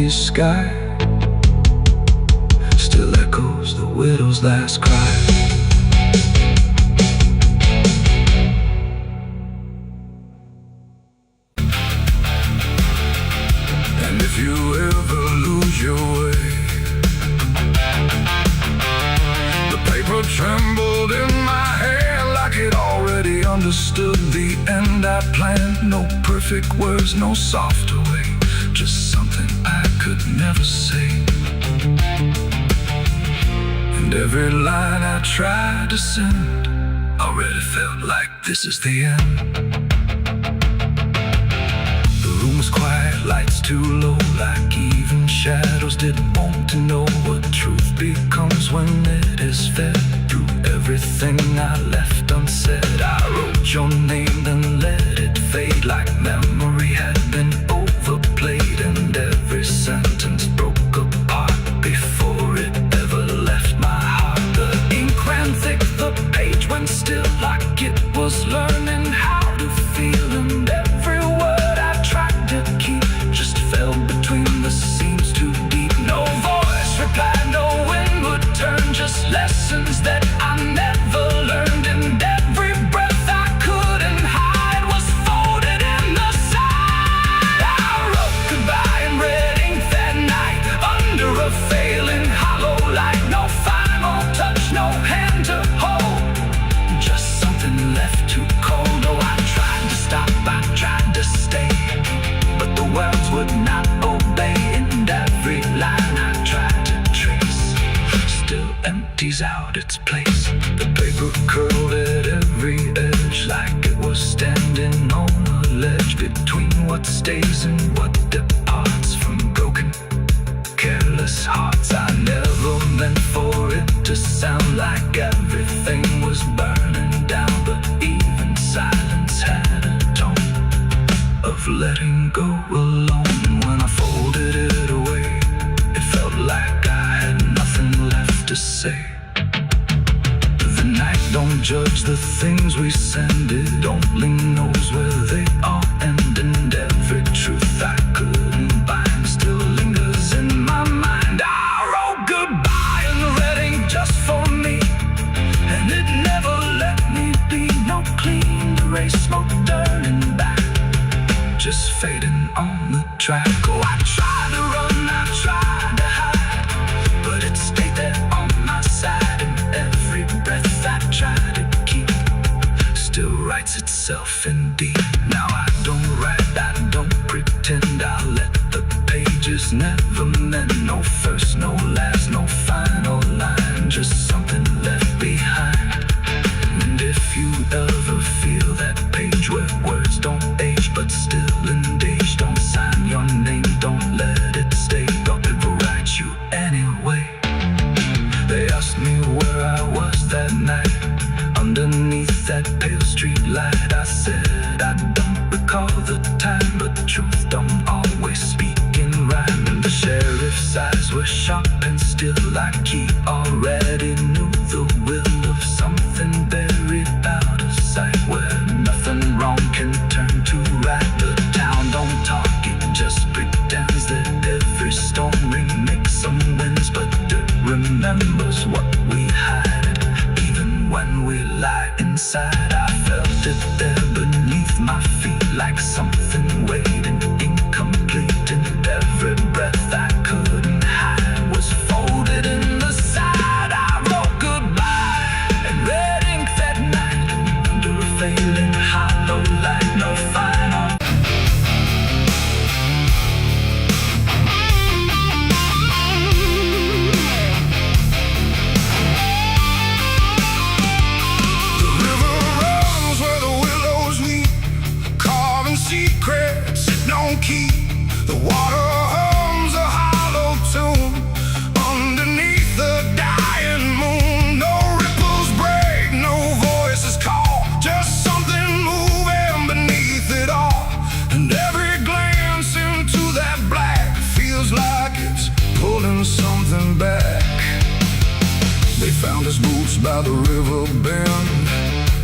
Sky still echoes the widow's last cry. understood the end I planned. No perfect words, no softer way, just something I could never say. And every line I tried to send already felt like this is the end. The room was quiet, lights too low, like even shadows didn't want to know what truth becomes when it is fed through everything I left unsaid. I wrote your name, then let it fade like memory had been overplayed, and every sentence broke apart before it ever left my heart. The ink ran thick, the page went still, like it was learning how to feel, and every word I tried to keep just fell between the seams too deep. No voice replied, no wind would turn, just lessons that I never learned, and every breath I couldn't hide was folded in the side. I wrote goodbye in red ink that night, under a failing hollow light. No final touch, no hand to hold, just something left too cold. Oh, I tried to stop, I tried to stay, but the words would not obey, and every line I tried to trace still empties out its place. The paper curled at every edge, like it was standing on a ledge between what stays and what departs from broken, careless hearts. I never meant for it to sound like everything was burning down, but even silence had a tone of letting go alone. When I folded it away, it felt like I had nothing left to say. The night don't judge the things we send, it only knows where they all end, and every truth I couldn't bind still lingers in my mind. I wrote goodbye in red ink just for me, and it never let me be. No clean erase, no turning back, just fading on the track. Oh, I tried to run, I tried to hide, but it stayed there on my side, and every breath I tried to keep still writes itself in deep. Now I don't write, I don't pretend, I let the pages never meant no first, no last, no final line, just something left behind. And if you ever feel that page where words don't age but still engage, don't sign your name, don't let it stay, but people write you anyway. They asked me where I was that night, underneath that pale street light. I said I don't recall the time, but truth don't always speak in rhyme. And the sheriff's eyes were sharp and still, like he already knew the will of something buried out of sight, where nothing wrong can turn to right. The town don't talk, it just pretends that every storm ring makes some winds, but it remembers what we hide. Even when we lie inside, I felt it there beneath my feet, like something waiting incomplete, and every breath I couldn't hide was folded in the side. I wrote goodbye in red ink that night, under a failing hollow light. No final. The river runs where the willows meet, carving secrets it don't keep. The water hums a hollow tune underneath the dying moon. No ripples break, no voices call, just something moving beneath it all. And every glance into that black feels like it's pulling something back. They found his boots by the river bend,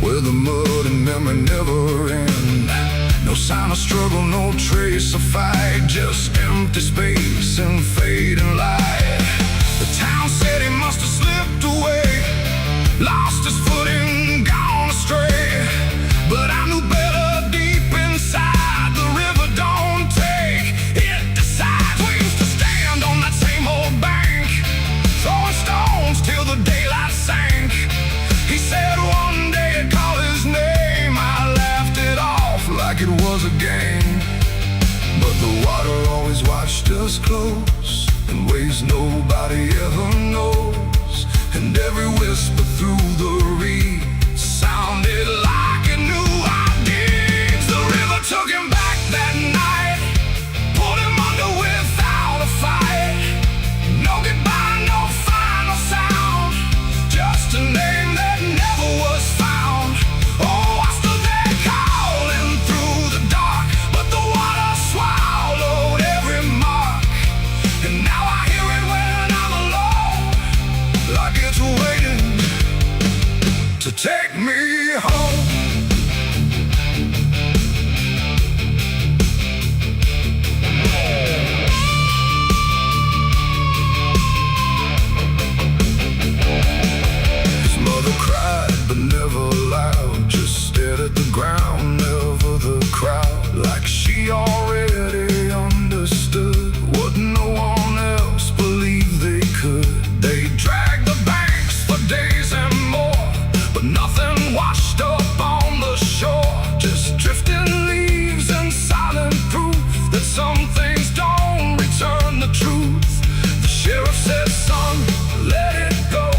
where the mud and memory never end. No sign of struggle, no trace of fight, just empty space and fading light. The town said he must have slipped away, lost his footing, gone astray. But I knew better deep inside, the river don't take, it decides. We used to stand on that same old bank, throwing stones till the daylight sank. He said one day I'd call his name, I nobody ever knows. And every whisper through the reeds sounded like it knew our deeds. The river took him back that night, pulled him under without a fight. No goodbye, no final sound, just a name that never was found. Oh, I stood there calling through the dark, but the water swallowed every mark. And now I hear it when I'm alone, like it's waiting to take me home. His mother cried, but never loud, just stared at the ground, never the crowd, like she already understood what no one else believed they could. They dragged the banks for days and more, but nothing washed up on the shore, just drifting leaves and silent proof that some things don't return the truth. The sheriff said, son, let it go,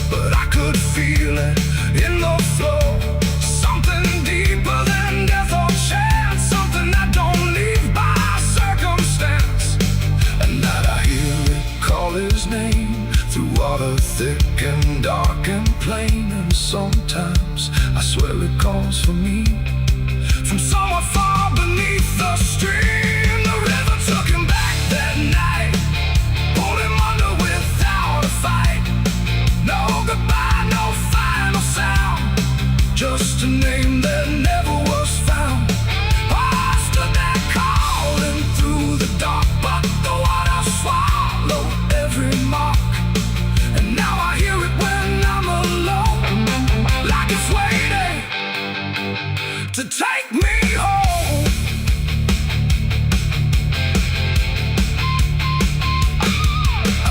but I could feel it in the flow. Something deeper than death or chance, something that don't leave by circumstance. And that I hear it call his name through water thick and dark and plain. And sometimes I swear it calls for me from somewhere far beneath the stream. The river took him back that night, pulled him under without a fight. No goodbye, no final sound, just a name that never was found. I stood there calling through the dark, but the water swallowed every mark. And now I hear it when I'm alone, like it's waiting to take me home.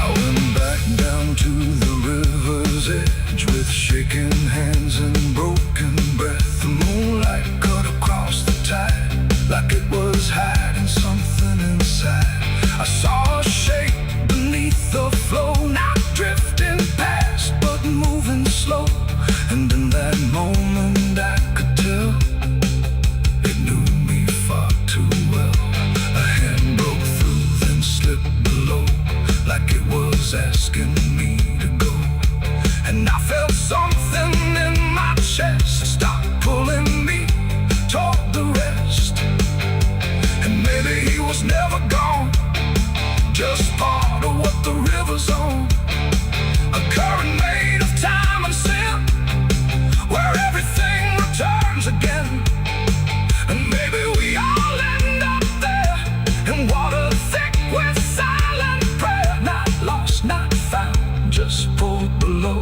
I went back down to the river's edge with shaking hands and broken breath. The moonlight cut across the tide, like it was hiding something inside. I saw a shape beneath the flow, not drifting past, but moving slow. And in that moment I could tell it knew me far too well. A hand broke through, then slipped below, like it was asking me to go. And I felt something in my chest stop pulling me toward the rest. And maybe he was never gone, just part of what the river's on. A current made of time and sin, where everything returns again. And maybe we all end up there, in water thick with silent prayer. Not lost, not found, just pulled below,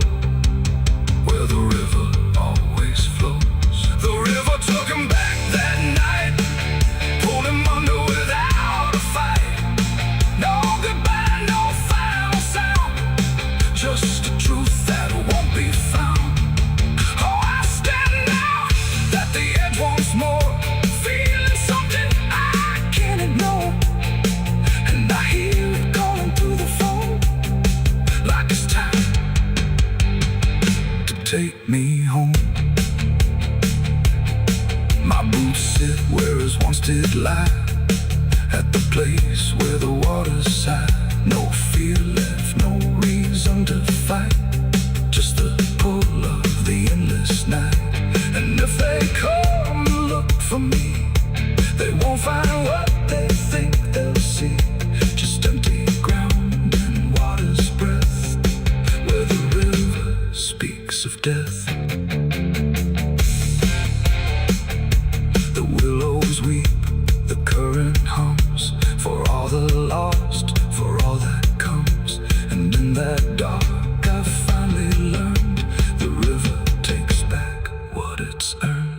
where the river always flows. The river took him back that night, pulled him under without a fight. No goodbye, no final sound, just a truth that won't be found. Oh, I stand out at the edge once more, feeling something I can't ignore. And I hear it calling through the phone, like it's time to take me home. My boots sit where his once did lie, at the place where the water's sigh. No fear left, no reason to fight, just the pull of the endless night. And if they come look for me, they won't find what they think they'll see, just empty ground and water's breath, where the river speaks of death. The willows weep, the current hums, for all the lost, for all that comes. And in that dark I finally learned, the river takes back what it's earned.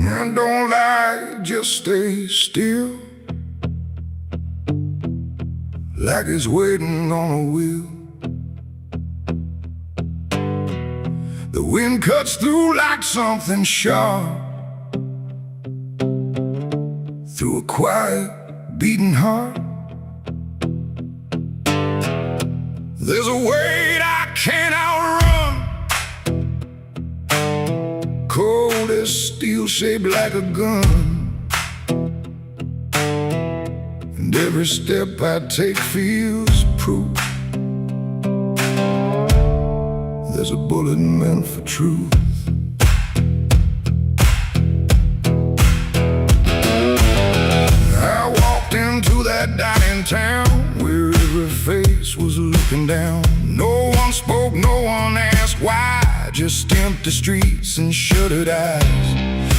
And don't lie, just stay still, like it's waiting on a wheel. The wind cuts through like something sharp, through a quiet, beating heart. There's a weight I can't outrun, cold as steel, shaped like a gun. And every step I take feels proof there's a bullet meant for truth. I walked into that dining town where every face was looking down. No one spoke, no one asked why, just empty streets and shuttered eyes.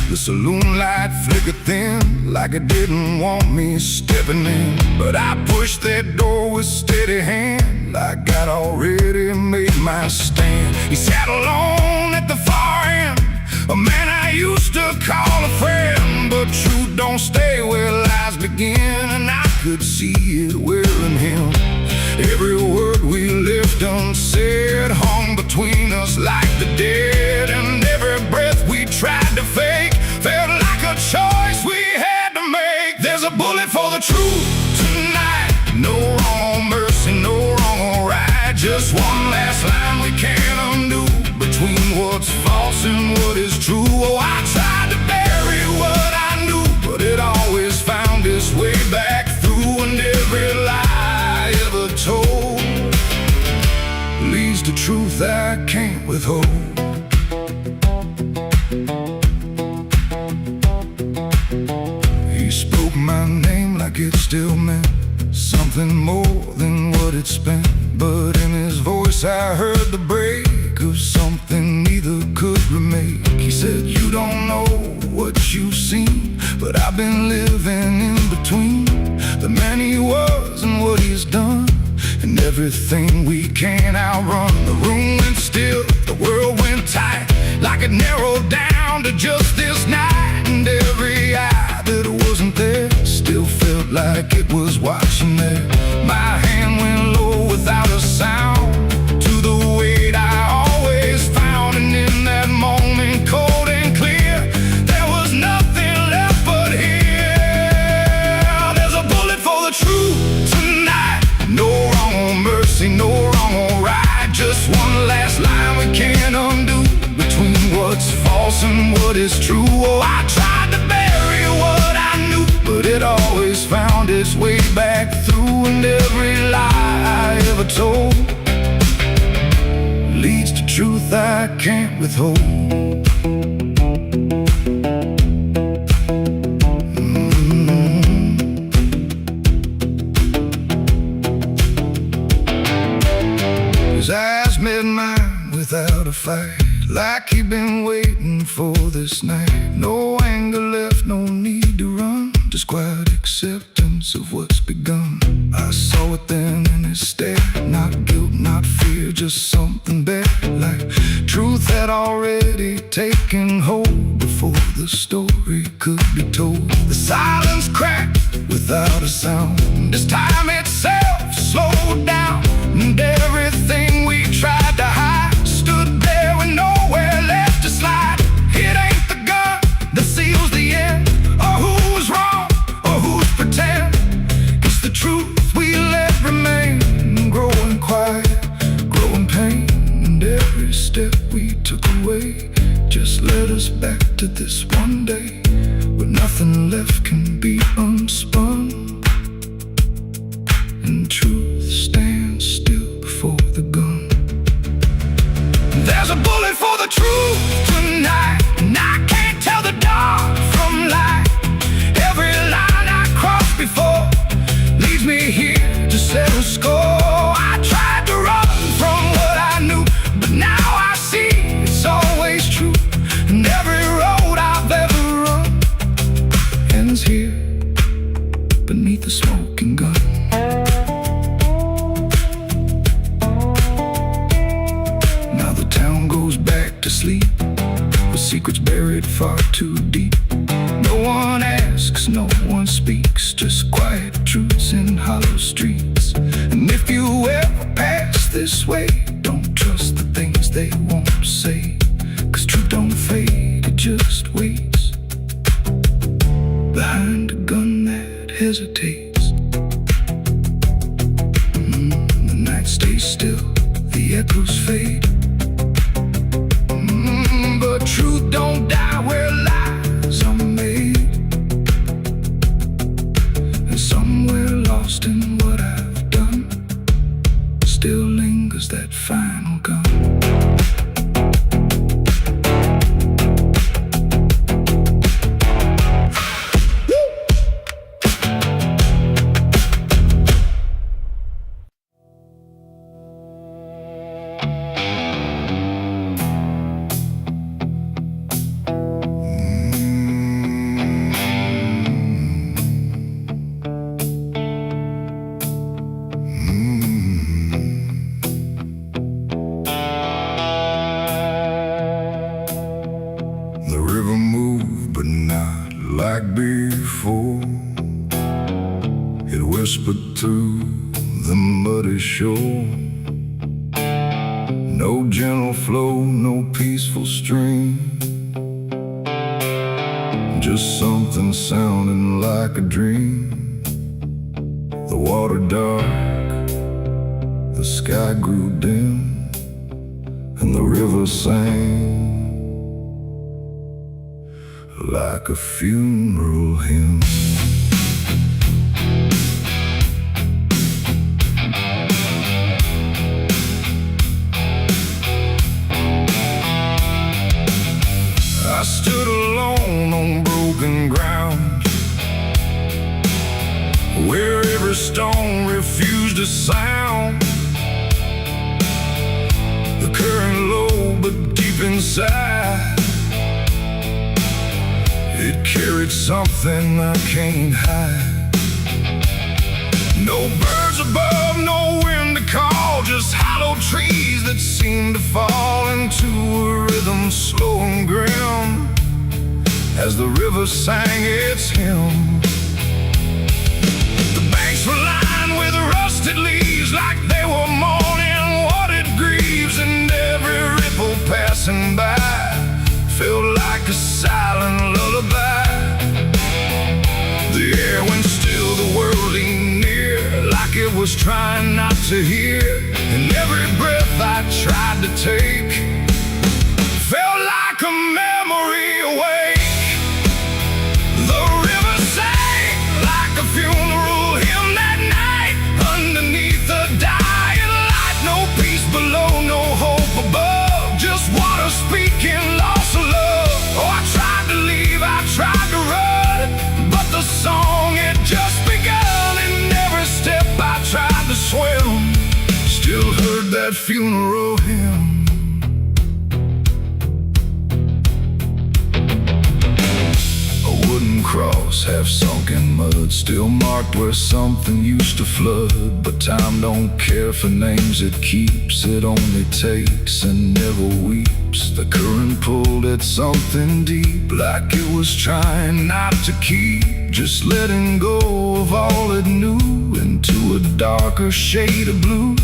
The saloon light flickered thin, like it didn't want me stepping in. But I pushed that door with steady hand, like I'd already made my stand. He sat alone at the far end, a man I used to call a friend. But truth don't stay where lies begin, and I could see it wearing him. Every word we left unsaid hung between us like the dead. And every breath we tried to fake felt like a choice we had to make. There's a bullet for the truth tonight, no wrong or mercy, no wrong or right. Just one last line we can't undo, between what's false and what is true. Oh, I tried to bury what I knew, but it always found its way back through. And every lie ever told leads to truth I can't withhold. He spoke my name like it still meant something more than what it spent. But in his voice I heard the break of something neither could remake. He said, you don't know what you've seen, but I've been living in between the man he was and what he's done, and everything we can't outrun. The room went still, the world went tight, like it narrowed down to just this night. And every eye that wasn't there still felt like it was watching there. My hand went low without a sound to the weight I always found. And in that moment, cold and clear, there was nothing left but here. There's a bullet for the truth tonight, no wrong or mercy, no wrong or right. Just one last line we can't undo, between what's false and what is true. Oh, I tried to bury what I knew, but it always found its way back through. And every lie I ever told leads to truth I can't withhold. His eyes met mine without a fight, like he'd been waiting for this night. No anger left, no need to run, just quiet acceptance of what's begun. I saw it then in his stare, not guilt, not fear, just something better, like truth had already taken hold before the story could be told. The silence cracked without a sound, this time itself slowed down, and everything we tried to hide stood there with nowhere left to slide. It ain't the gun that seals the end, or who's wrong, or who's pretend. It's the truth we let remain, growing quiet, growing pain. And every step we took away just led us back to this one day, where nothing left can be unspun, and truth stands still before the gun. There's a bullet for the truth tonight, and I can't tell the dark from light. Every line I crossed before leads me here to settle score. I tried to run from what I knew, but now I see it's always true. And every road I've ever run ends here, hesitates. The night stays still, the echoes fade. But truth don't die where lies are made. And somewhere lost in what I've done still lingers that final gun. Like before, it whispered through the muddy shore. No gentle flow, no peaceful stream, just something sounding like a dream. The water dark, the sky grew dim, and the river sang like a funeral hymn. I stood alone on broken ground, where every stone refused a sound. The current low but deep inside, it carried something I can't hide. No birds above, no wind to call, just hollow trees that seem to fall into a rhythm slow and grim as the river sang its hymn. The banks were lined with rusted leaves like they were mourning what it grieves, and every ripple passing by felt like a silent lullaby. The air went still, the world leaned near, like it was trying not to hear. And every breath I tried to take felt like a memory awake. The river sang like a funeral hymn that night, underneath the dying light. No peace below, no hope above, just water speaking loss of love. Oh, I tried to leave, I tried to run, but the song had just begun. And every step I tried to swim still heard that funeral hymn. A wooden cross, half sunk in mud, still marked where something used to flood. But time don't care for names it keeps, it only takes and never weeps. The current pulled at something deep, like it was trying not to keep, just letting go of all it knew into a darker shade of blue.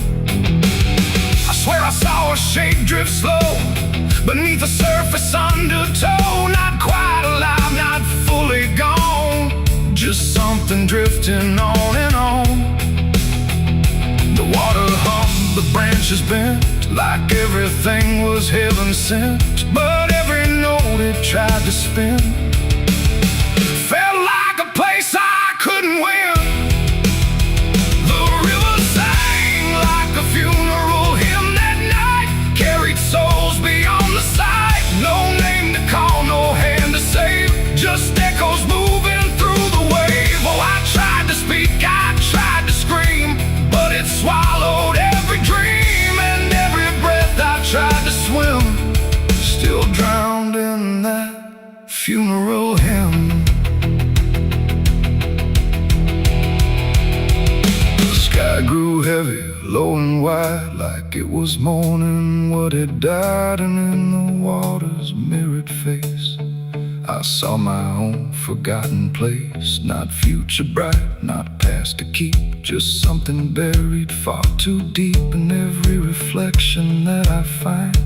I swear I saw a shape drift slow beneath the surface undertow, not quite alive, not fully gone, just something drifting on and on. The water hummed, the branches bent, like everything was heaven sent. But every note it tried to spin felt like a place I couldn't win. The river sang like a funeral hymn that night, carried souls beyond the sight. No name to call, no hand to save, just echoes moving through the wave. Oh, I tried to speak, I tried to scream, but it swallowed every dream. And every breath I tried to swim still drowned in that funeral hymn. The sky grew heavy, low and wide, like it was mourning what had died. And in the water's mirrored face I saw my own forgotten place. Not future bright, not past to keep, just something buried far too deep. And every reflection that I find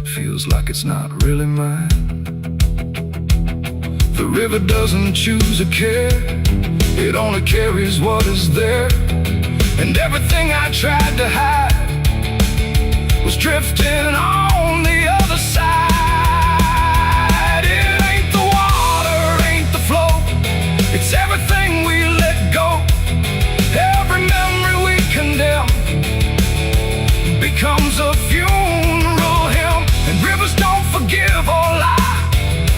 feels like it's not really mine. The river doesn't choose a care, It only carries what is there. And everything I tried to hide was drifting on the other side. It ain't the water, ain't the flow, it's everything we let go. Every memory we condemn becomes a funeral hymn. And rivers don't forgive or lie,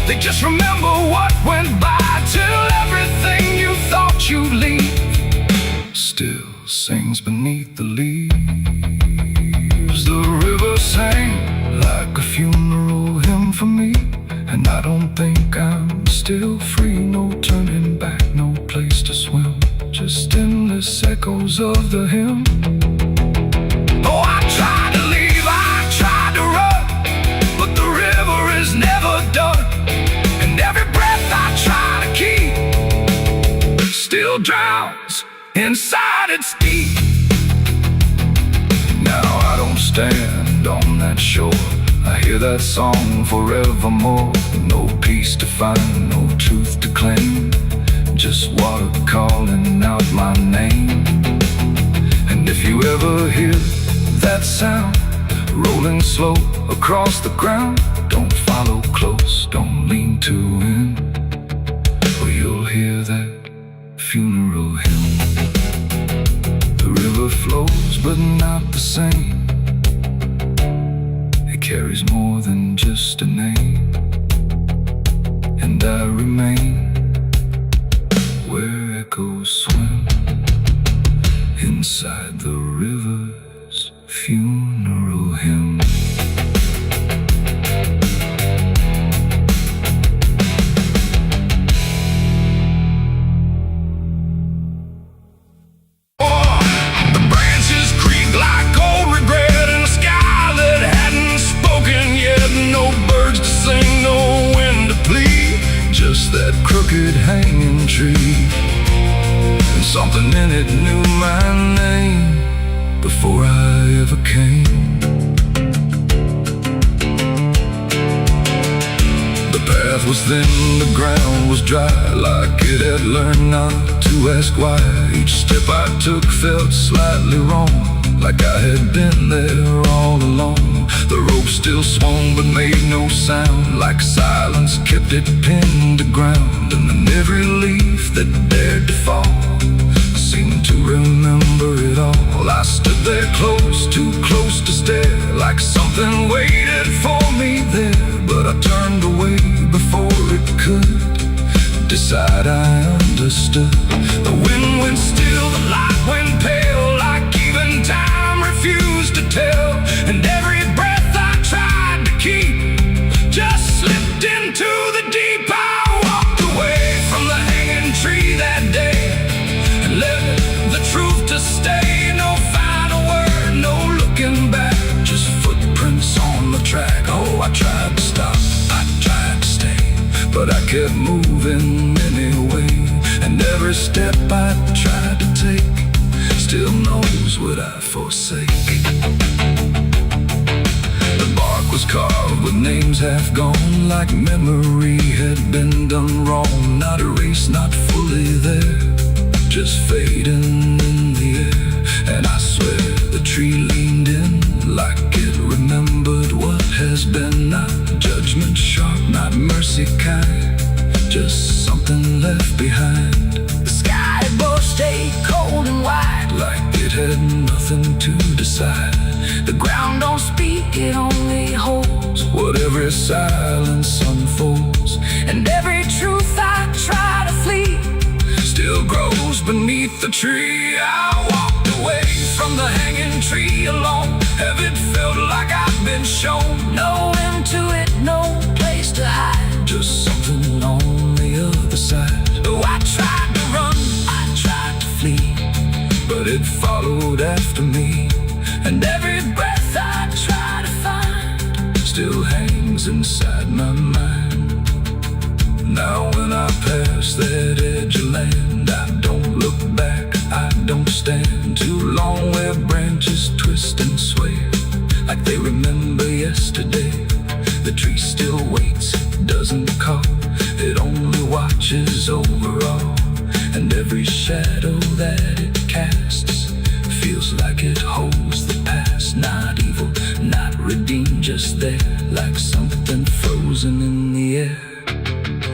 they just remember what went by, till everything you thought you'd leave still sings beneath the leaves. The river sang like a funeral hymn for me, and I don't think I'm still free. No turning back, no place to swim, just endless echoes of the hymn. Oh, I tried to leave, I tried to run, but the river is never done. And every breath I try to keep still drowns inside its deep. Now I don't stand on that shore, I hear that song forevermore. No peace to find, no truth to claim, just water calling out my name. And if you ever hear that sound rolling slow across the ground, don't follow close, don't lean too in, or you'll hear that funeral hymn. The river flows but not the same, it carries more than just a name. And I remain where echoes swim, inside the river's funeral hymn. That crooked hanging tree, and something in it knew my name before I ever came. The path was thin, the ground was dry, like it had learned not to ask why. Each step I took felt slightly wrong, like I had been there all along. The rope still swung but made no sound, like silence kept it pinned to ground. And then every leaf that dared to fall seemed to remember it all. I stood there close, too close to stare, like something waited for me there. But I turned away before it could decide I understood. The wind went still, the light went pale, like even time refused to tell. And every breath I tried to keep just slipped into the deep. I walked away from the hanging tree that day and let the truth to stay. No final word, no looking back, just footprints on the track. Oh, I tried to stop, I tried to stay, but I kept moving anyway. And every step I tried to take still knows what I forsake. The bark was carved with names half gone, like memory had been done wrong. Not erased, not fully there, just fading in the air. And I swear the tree leaned in, like it remembered what has been. Not judgment sharp, not mercy kind, just something left behind. The sky above stayed cold and wide, like it had nothing to decide. The ground don't speak, it only holds what every silence unfolds. And every truth I try to flee still grows beneath the tree. I walked away from the hanging tree alone. Heaven felt like I'd been shown. No end to it, no place to hide, just something on the other side. Oh, I tried to run, I tried to flee, but it followed after me. And every breath I try to find still hangs inside my mind. Now when I pass that edge of land, I don't look back, I don't stand too long where branches twist and sway, like they remember yesterday. The tree still waits, doesn't call, it only watches over all. And and every shadow that it casts feels like it holds the past. Not evil, not redeemed, just there, like something frozen in the air.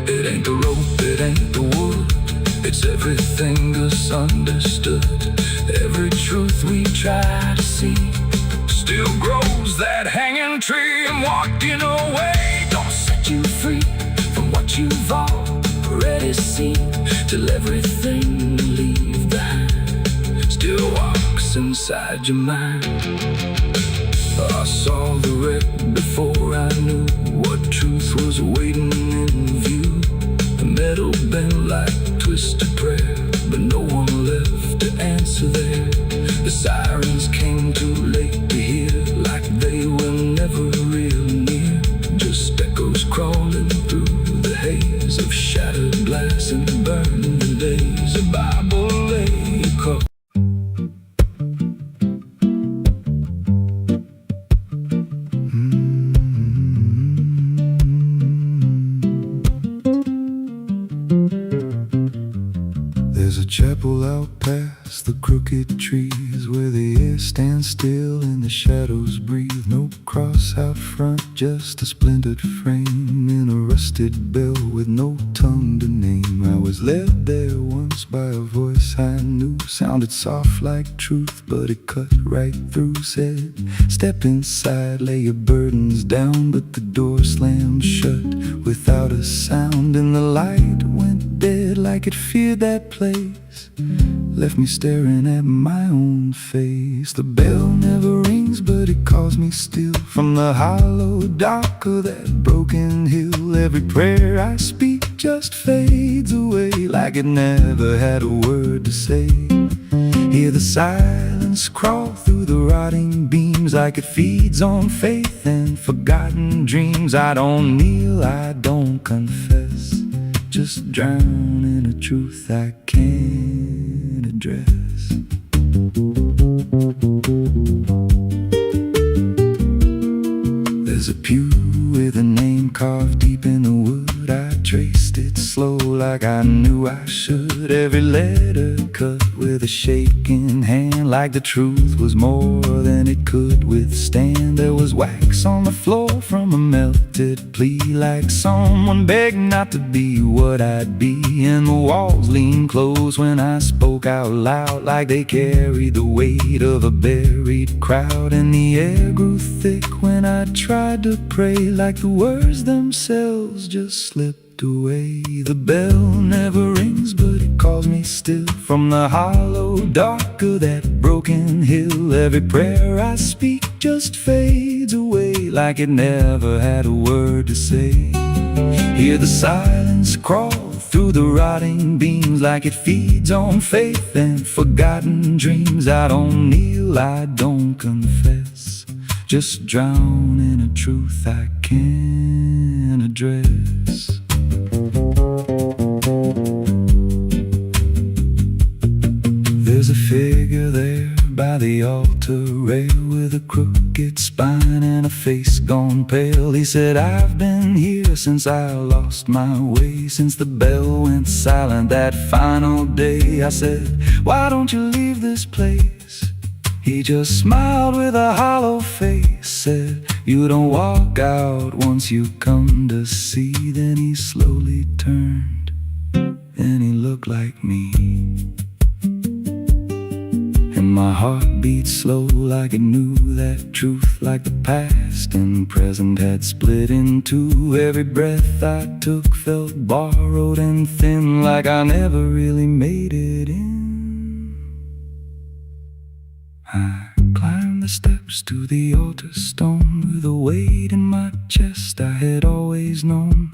It ain't the rope, it ain't the wood, it's everything misunderstood. Every truth we try to see still grows that hanging tree, and walking away don't set you free from what you've already seen, till everything you leave behind still walks inside your mind. I saw the wreck before I knew what truth was waiting in view. The metal bent like twisted prayer, but no one left to answer there. The sirens came too late to hear, like they were never real near. Just echoes crawling through the haze of shattered glass and burning days. A Bible lay across. There's a chapel out past the crooked trees, where the air stands still and the shadows breathe. No cross out front, just a splintered frame in a rusted bell with no tongue to name. I was led there once by a voice I knew, sounded soft like truth, but it cut right through. Said, step inside, lay your burdens down, but the door slammed shut without a sound, and the light went dead like it feared that place, left me staring at my own face. The bell never rings, but it calls me still from the hollow dark of that broken hill. Every prayer I speak just fades away, like it never had a word to say. Hear the silence crawl through the rotting beams, like it feeds on faith and forgotten dreams. I don't kneel, I don't confess, just drown in a truth I can't address. There's a pew with a name carved deep in the wood. I traced it slow like I knew I should. Every letter cut with a shaking hand, like the truth was more than it could withstand. There was wax on the floor from a melted plea, like someone begged not to be what I'd be. And the walls leaned close when I spoke out loud, like they carried the weight of a buried crowd. And the air grew thick when I tried to pray, like the words themselves just slipped away. The bell never rings, but it calls me still from the hollow dark of that broken hill. Every prayer I speak just fades away, like it never had a word to say. Hear the silence crawl through the rotting beams, like it feeds on faith and forgotten dreams. I don't kneel, I don't confess, just drown in a truth I can't address. There's a figure there by the altar rail, with a crooked spine and a face gone pale. He said, I've been here since I lost my way, since the bell went silent that final day. I said, why don't you leave this place? He just smiled with a hollow face, said, you don't walk out once you come to see. Then he slowly turned, and he looked like me. And my heart beat slow, like it knew that truth, like the past and present had split in two. Every breath I took felt borrowed and thin, like I never really made it in. I climbed the steps to the altar stone, with a weight in my chest I had always known.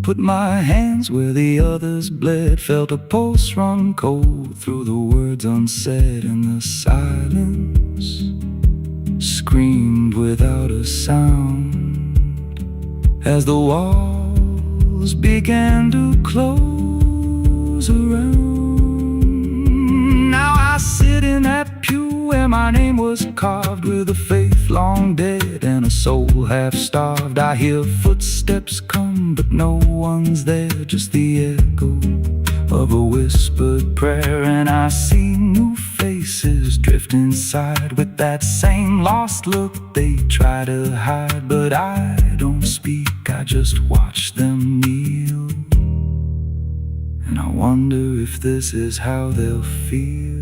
Put my hands where the others bled, felt a pulse run cold through the words unsaid, and the silence screamed without a sound as the walls began to close around. Now I sit in that pew where my name was carved, with a faith long dead and a soul half starved. I hear footsteps come, but no one's there, just the echo of a whisper prayer, and I see new faces drift inside with that same lost look they try to hide. But I don't speak, I just watch them kneel, and I wonder if this is how they'll feel.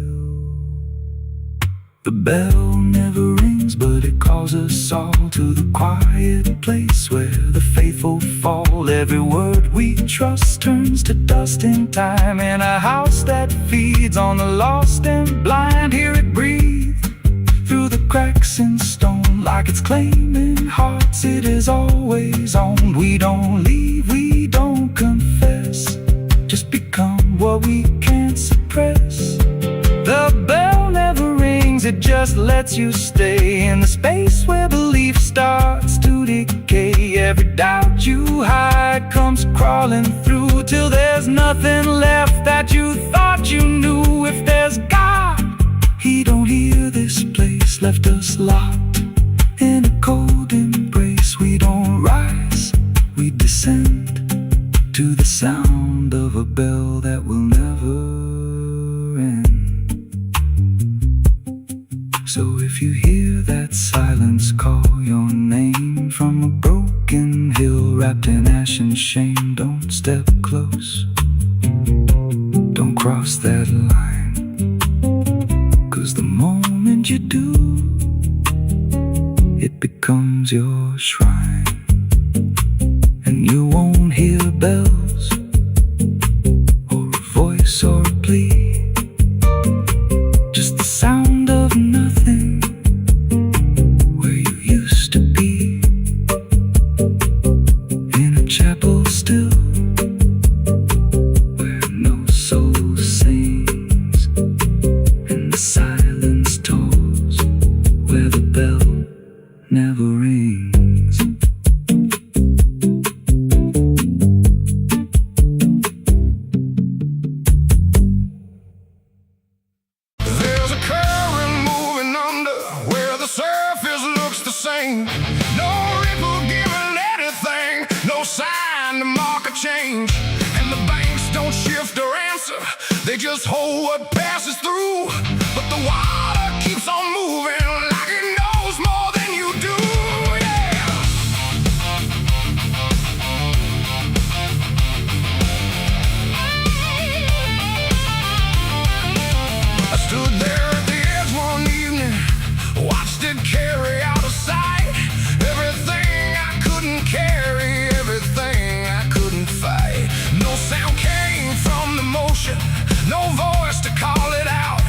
The bell never rings, but it calls us all to the quiet place where the faithful fall. Every word we trust turns to dust in time, in a house that feeds on the lost and blind. Hear it breathe through the cracks in stone, like it's claiming hearts it is always on. We don't leave, we don't confess, just become what we can't suppress. The bell never rings, it just lets you stay in the space where belief starts to decay. Every doubt you hide comes crawling through, till there's nothing left that you thought you knew. If there's God, He don't hear this place, left us locked in a cold embrace. We don't rise, we descend to the sound of a bell that will never end. So if you hear that silence call your name from a broken hill wrapped in ash and shame, don't step close, don't cross that line, 'cause the moment you do, it becomes your shrine. And you won't hear bells or a voice or a plea, just the sound of nothing where you used to be, in a chapel still where no soul sings, and the silence tolls where the bell never rings. There's a current moving under where the surface looks the same. No ripple giving anything, no sign to mark a change. And the banks don't shift or answer, they just hold what passes through. But the water keeps on moving like it knows more than you do. Yeah. I stood there at the edge one evening, watched it carry out of sight. Everything I couldn't carry, everything I couldn't fight. No sound came from the motion, no voice to call it out.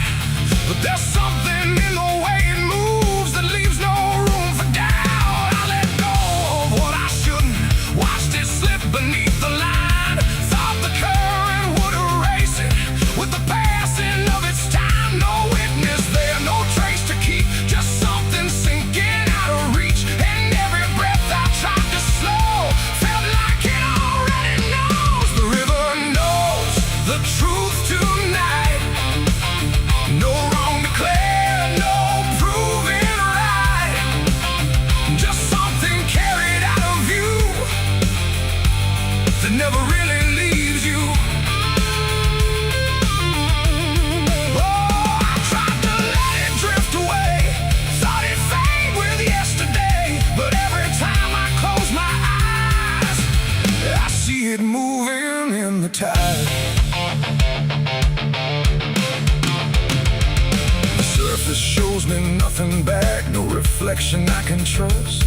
But there's something in the way it moves that leaves no room for doubt. I let go of what I shouldn't, watched it slip beneath the line. Thought the current would erase it with the passing of its time. No witness there, no trace to keep, just something sinking out of reach. And every breath I tried to slow felt like it already knows. The river knows the truth tonight. No wrong declared, no proving right. Just something carried out of view that never really leaves you. Oh, I tried to let it drift away, thought it'd fade with yesterday. But every time I close my eyes, I see it moving in the tide. The surface shows me nothing back, no reflection I can trust,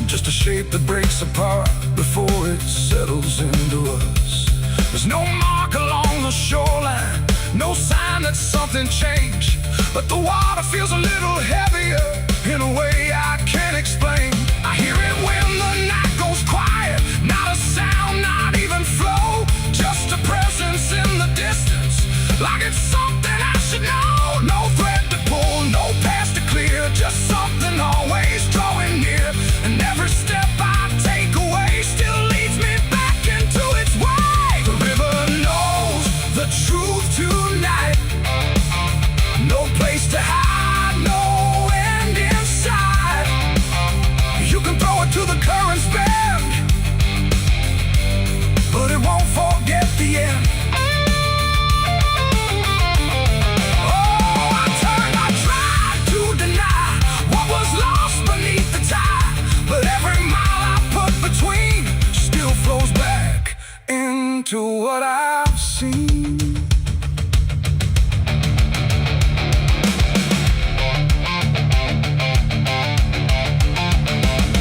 just a shape that breaks apart before it settles into us. There's no mark along the shoreline, no sign that something changed, but the water feels a little heavier in a way I can't explain. I hear it when the night goes quiet, not a sound, not even flow, just a presence in the distance, like it's something I should know. No thread to pull, no path to clear, just something always drawing near. And every step I take away still leads me back into its way. The river knows the truth tonight, no place to hide, no end inside. You can throw it to the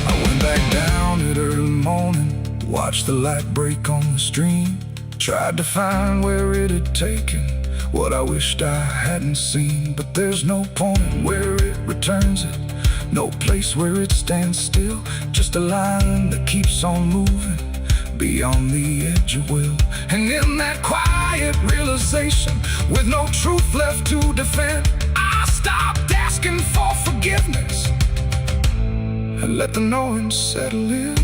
I went back down at early morning, watched the light break on the stream. Tried to find where it had taken what I wished I hadn't seen. But there's no point where it returns it, no place where it stands still. Just a line that keeps on moving beyond the edge of will. And in that quiet realization, with no truth left to defend, I stopped asking for forgiveness and let the knowing settle in.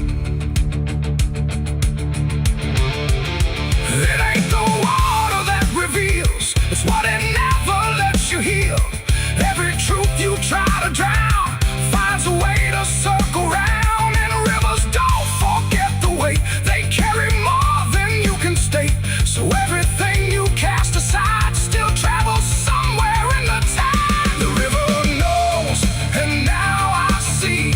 It ain't the water that reveals, it's what it never lets you heal. Every truth you try to drown finds a way to circle round. And rivers don't forget the weight, they carry more than you can state. So everything you cast aside still travels somewhere in the tide. The river knows, and now I see,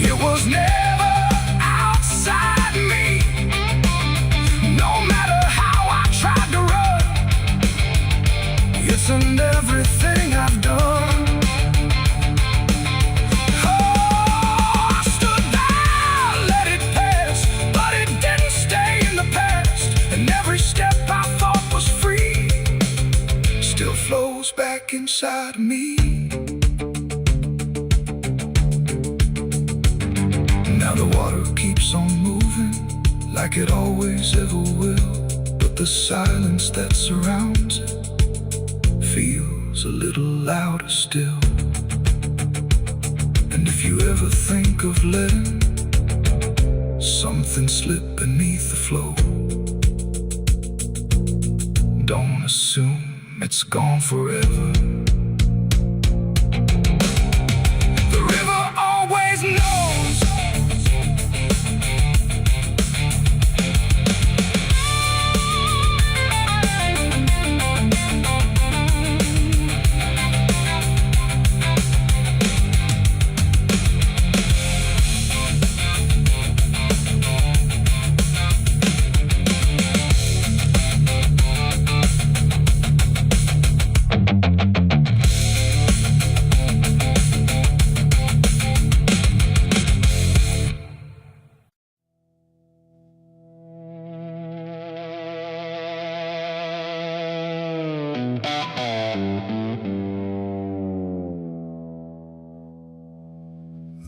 it was never outside me. No matter how I tried to run, it's in everything I've done. Oh, I stood there, let it pass, but it didn't stay in the past. And every step I thought was free still flows back inside me. Now the water keeps on moving like it always ever will, but the silence that surrounds it feels a little louder still. And if you ever think of letting something slip beneath the flow, don't assume it's gone forever. The river always knows.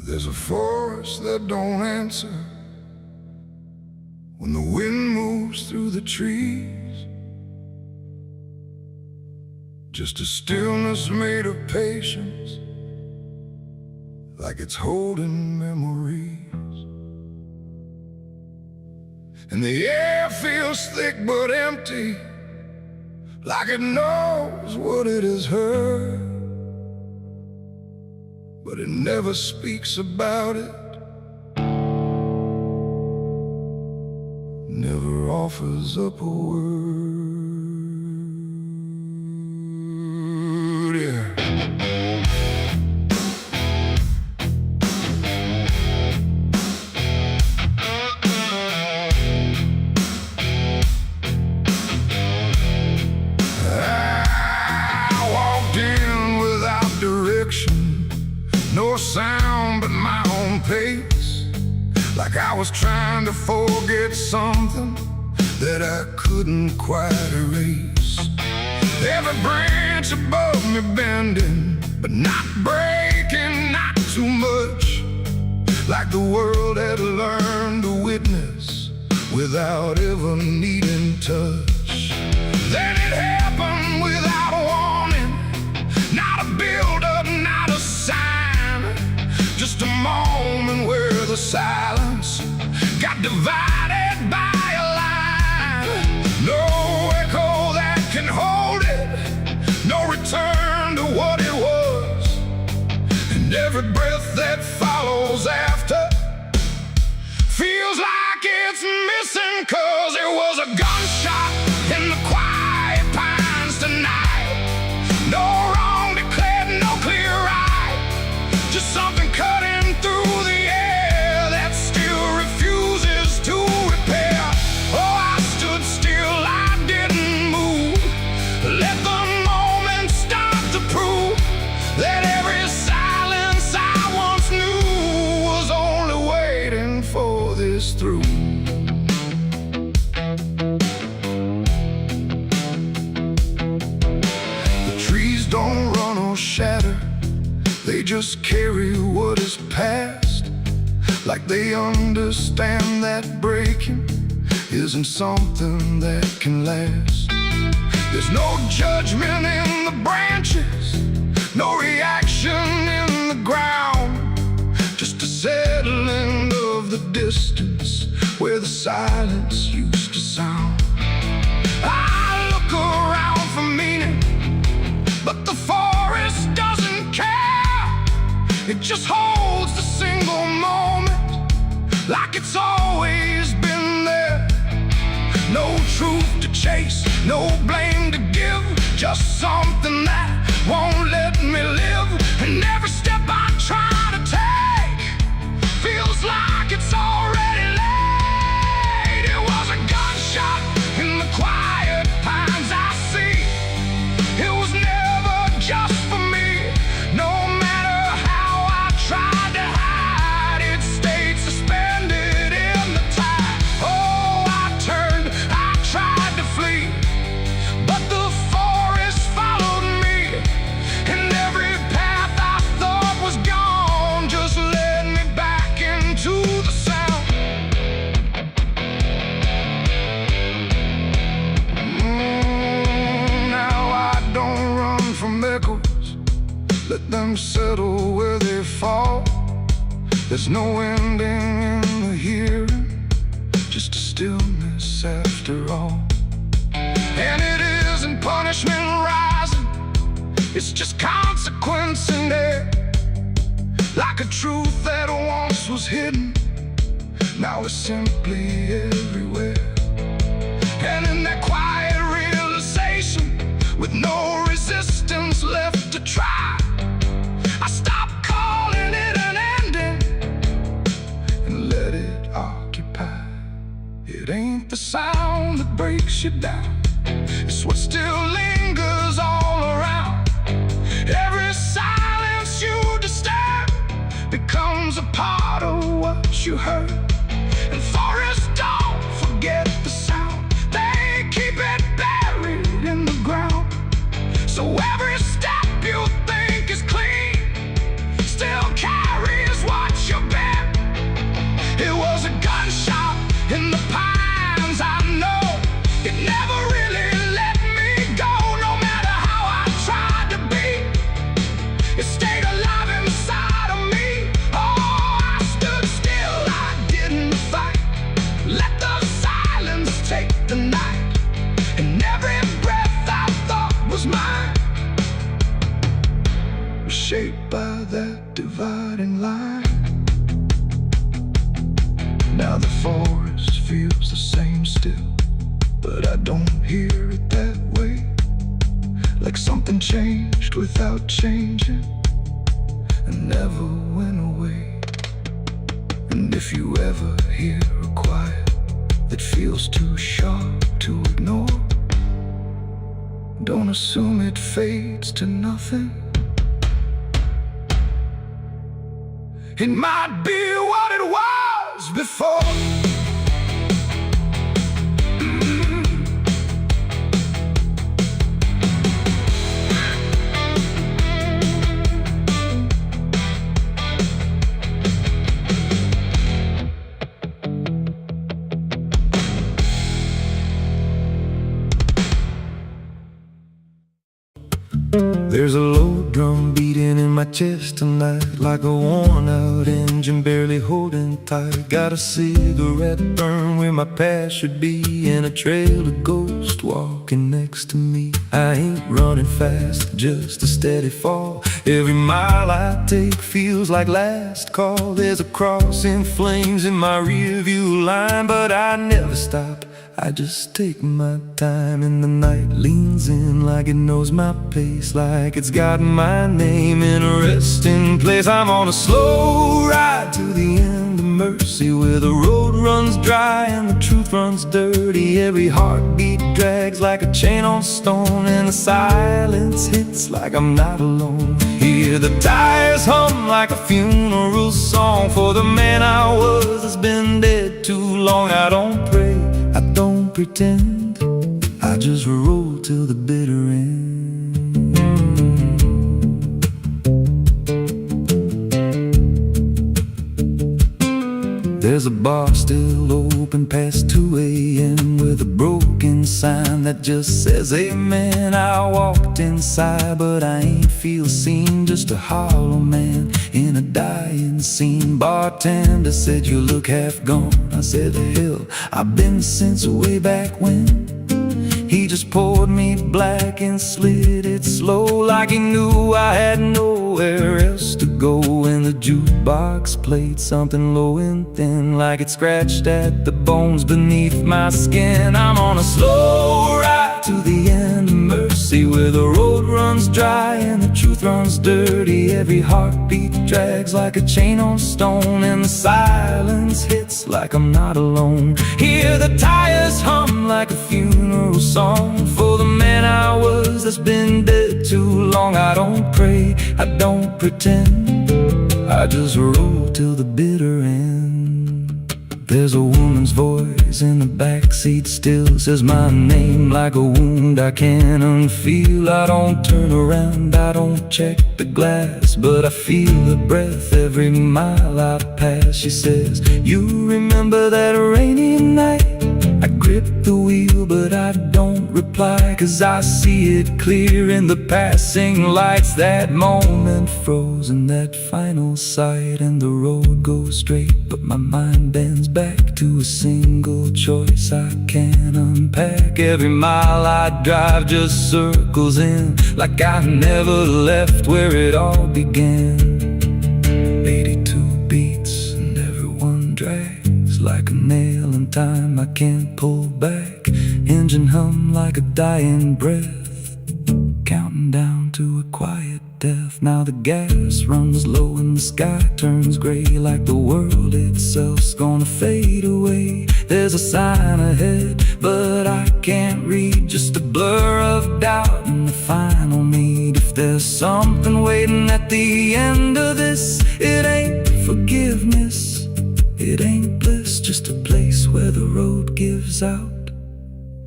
There's a forest that don't answer when the wind moves through the trees. Just a stillness made of patience, like it's holding memories. And the air feels thick but empty, like it knows what it has heard, but it never speaks about it, never offers up a word. Yeah. I walked in without direction, no sound but my own pace, like I was trying to forget something that I couldn't quite erase. Every branch above me bending, but not breaking, not too much, like the world had learned to witness without ever needing touch. Then it happened without a warning, not a build-up, not a sign, just a moment where the silence got divided by a line. No echo that can hold it, no return to what it was, and every breath that follows after feels like it's missing, 'cause it was a gunshot in the quiet pines tonight. No wrong declared, no clear right, just something cutting through the air that just carry what is past, like they understand that breaking isn't something that can last. There's no judgment in the branches, no reaction in the ground, just a settling of the distance where the silence used to sound. I look around for meaning, but the forest doesn't care. It just holds the single moment like it's always been there. No truth to chase, no blame to give, just something that won't let me live. And every step I try to take feels like it's already late. It was a gunshot in the quiet pines I see. It was never just for me. No matter how I tried to hide, it stayed suspended in the tide. Oh, I turned, I tried to flee, but the forest followed me, and every path I thought was gone just led me back into the sound. Now I don't run from echoes, let them settle where they fall. There's no ending in the hearing, just a stillness after all. And it isn't punishment rising, it's just consequence in there. Like a truth that once was hidden, now it's simply everywhere. And in that quiet realization, with no resistance left to try, I stopped calling it an ending and let it occupy. It ain't the sound that breaks you down, it's what still lingers all around. Every silence you disturb becomes a part of what you heard. And forests don't forget the sound, they keep it buried in the ground. So every step you think is clean still carries what you bear. It was a gunshot in the pines, I know. It never really let me go. No matter how I tried to be, it stayed alive inside of me. Oh, I stood still, I didn't fight. Let the silence take the night, and every breath I thought was mine was shaped by that dividing line. Now the forest feels the same still, but I don't hear it that way. Like something changed without changing and never went away. And if you ever hear a quiet that feels too sharp to ignore, don't assume it fades to nothing. It might be what it was before. There's a low drum beating in my chest tonight, like a worn out engine barely holding tight. Got a cigarette burn where my past should be, and a trail of ghosts walking next to me. I ain't running fast, just a steady fall. Every mile I take feels like last call. There's a cross in flames in my rearview line, but I never stop, I just take my time. And the night leans in like it knows my pace, like it's got my name in a resting place. I'm on a slow ride to the end of mercy, where the road runs dry and the truth runs dirty. Every heartbeat drags like a chain on stone, and the silence hits like I'm not alone. Hear the tires hum like a funeral song for the man I was that's been dead too long. I don't pray, I don't pretend, I just roll till the bitter end. There's a bar still open past 2 a.m. with a broken sign that just says amen. I walked inside but I ain't feel seen, just a hollow man in a dying scene. Bartender said you look half gone. I said hell, I've been since way back when. He just poured me black and slid it slow, like he knew I had nowhere else to go. And the jukebox played something low and thin, like it scratched at the bones beneath my skin. I'm on a slow ride to the end of mercy, where the road runs dry and the truth runs dirty. Every heartbeat drags like a chain on stone, and the silence hits like I'm not alone. Hear the tires hum like a funeral song for the man I was that's been dead too long. I don't pray, I don't pretend, I just roll till the bitter end. There's a woman's voice in the backseat still, says my name like a wound I can't unfeel. I don't turn around, I don't check the glass, but I feel her breath every mile I pass. She says, you remember that rainy night? I grip the wheel but I don't reply, 'cause I see it clear in the passing lights. That moment frozen, that final sight, and the road goes straight but my mind bends back to a single choice I can't unpack. Every mile I drive just circles in, like I never left where it all began. 82 beats and everyone drags like a nail in time I can't pull back. Engine hum like a dying breath, counting down to a quiet death. Now the gas runs low and the sky turns gray, like the world itself's gonna fade away. There's a sign ahead but I can't read, just a blur of doubt and the final need. If there's something waiting at the end of this, it ain't forgiveness, it ain't bliss, just a place where the road gives out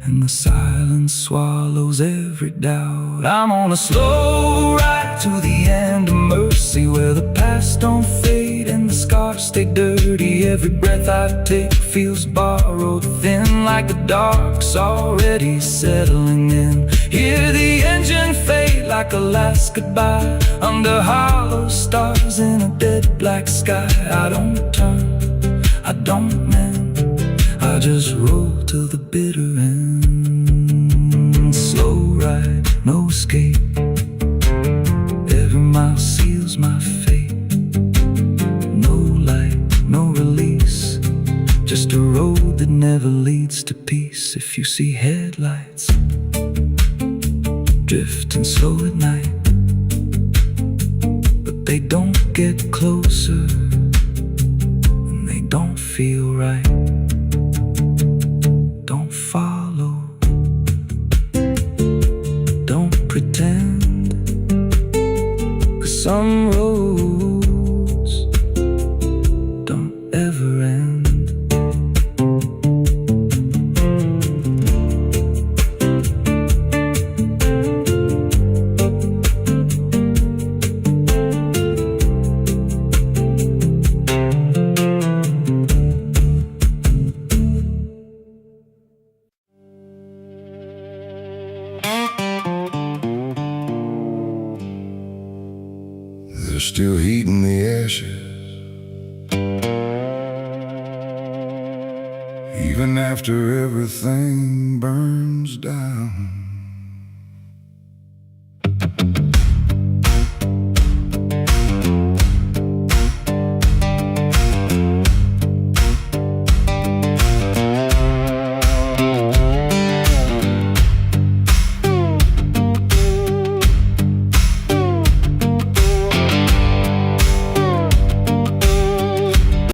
and the silence swallows every doubt. I'm on a slow ride to the end of mercy, where the past don't fade and the scars stay dirty. Every breath I take feels borrowed, thin like the dark's already settling in. Hear the engine fade like a last goodbye under hollow stars in a dead black sky. I don't turn, I don't mend, I just roll till the bitter end. Slow ride, no escape, every mile seals my fate. No light, no release, just a road that never leads to peace. If you see headlights drifting slow at night, but they don't get closer and they don't feel right, don't follow, don't pretend, 'cause some roads don't ever end. There's still heat in the ashes, even after everything burns down.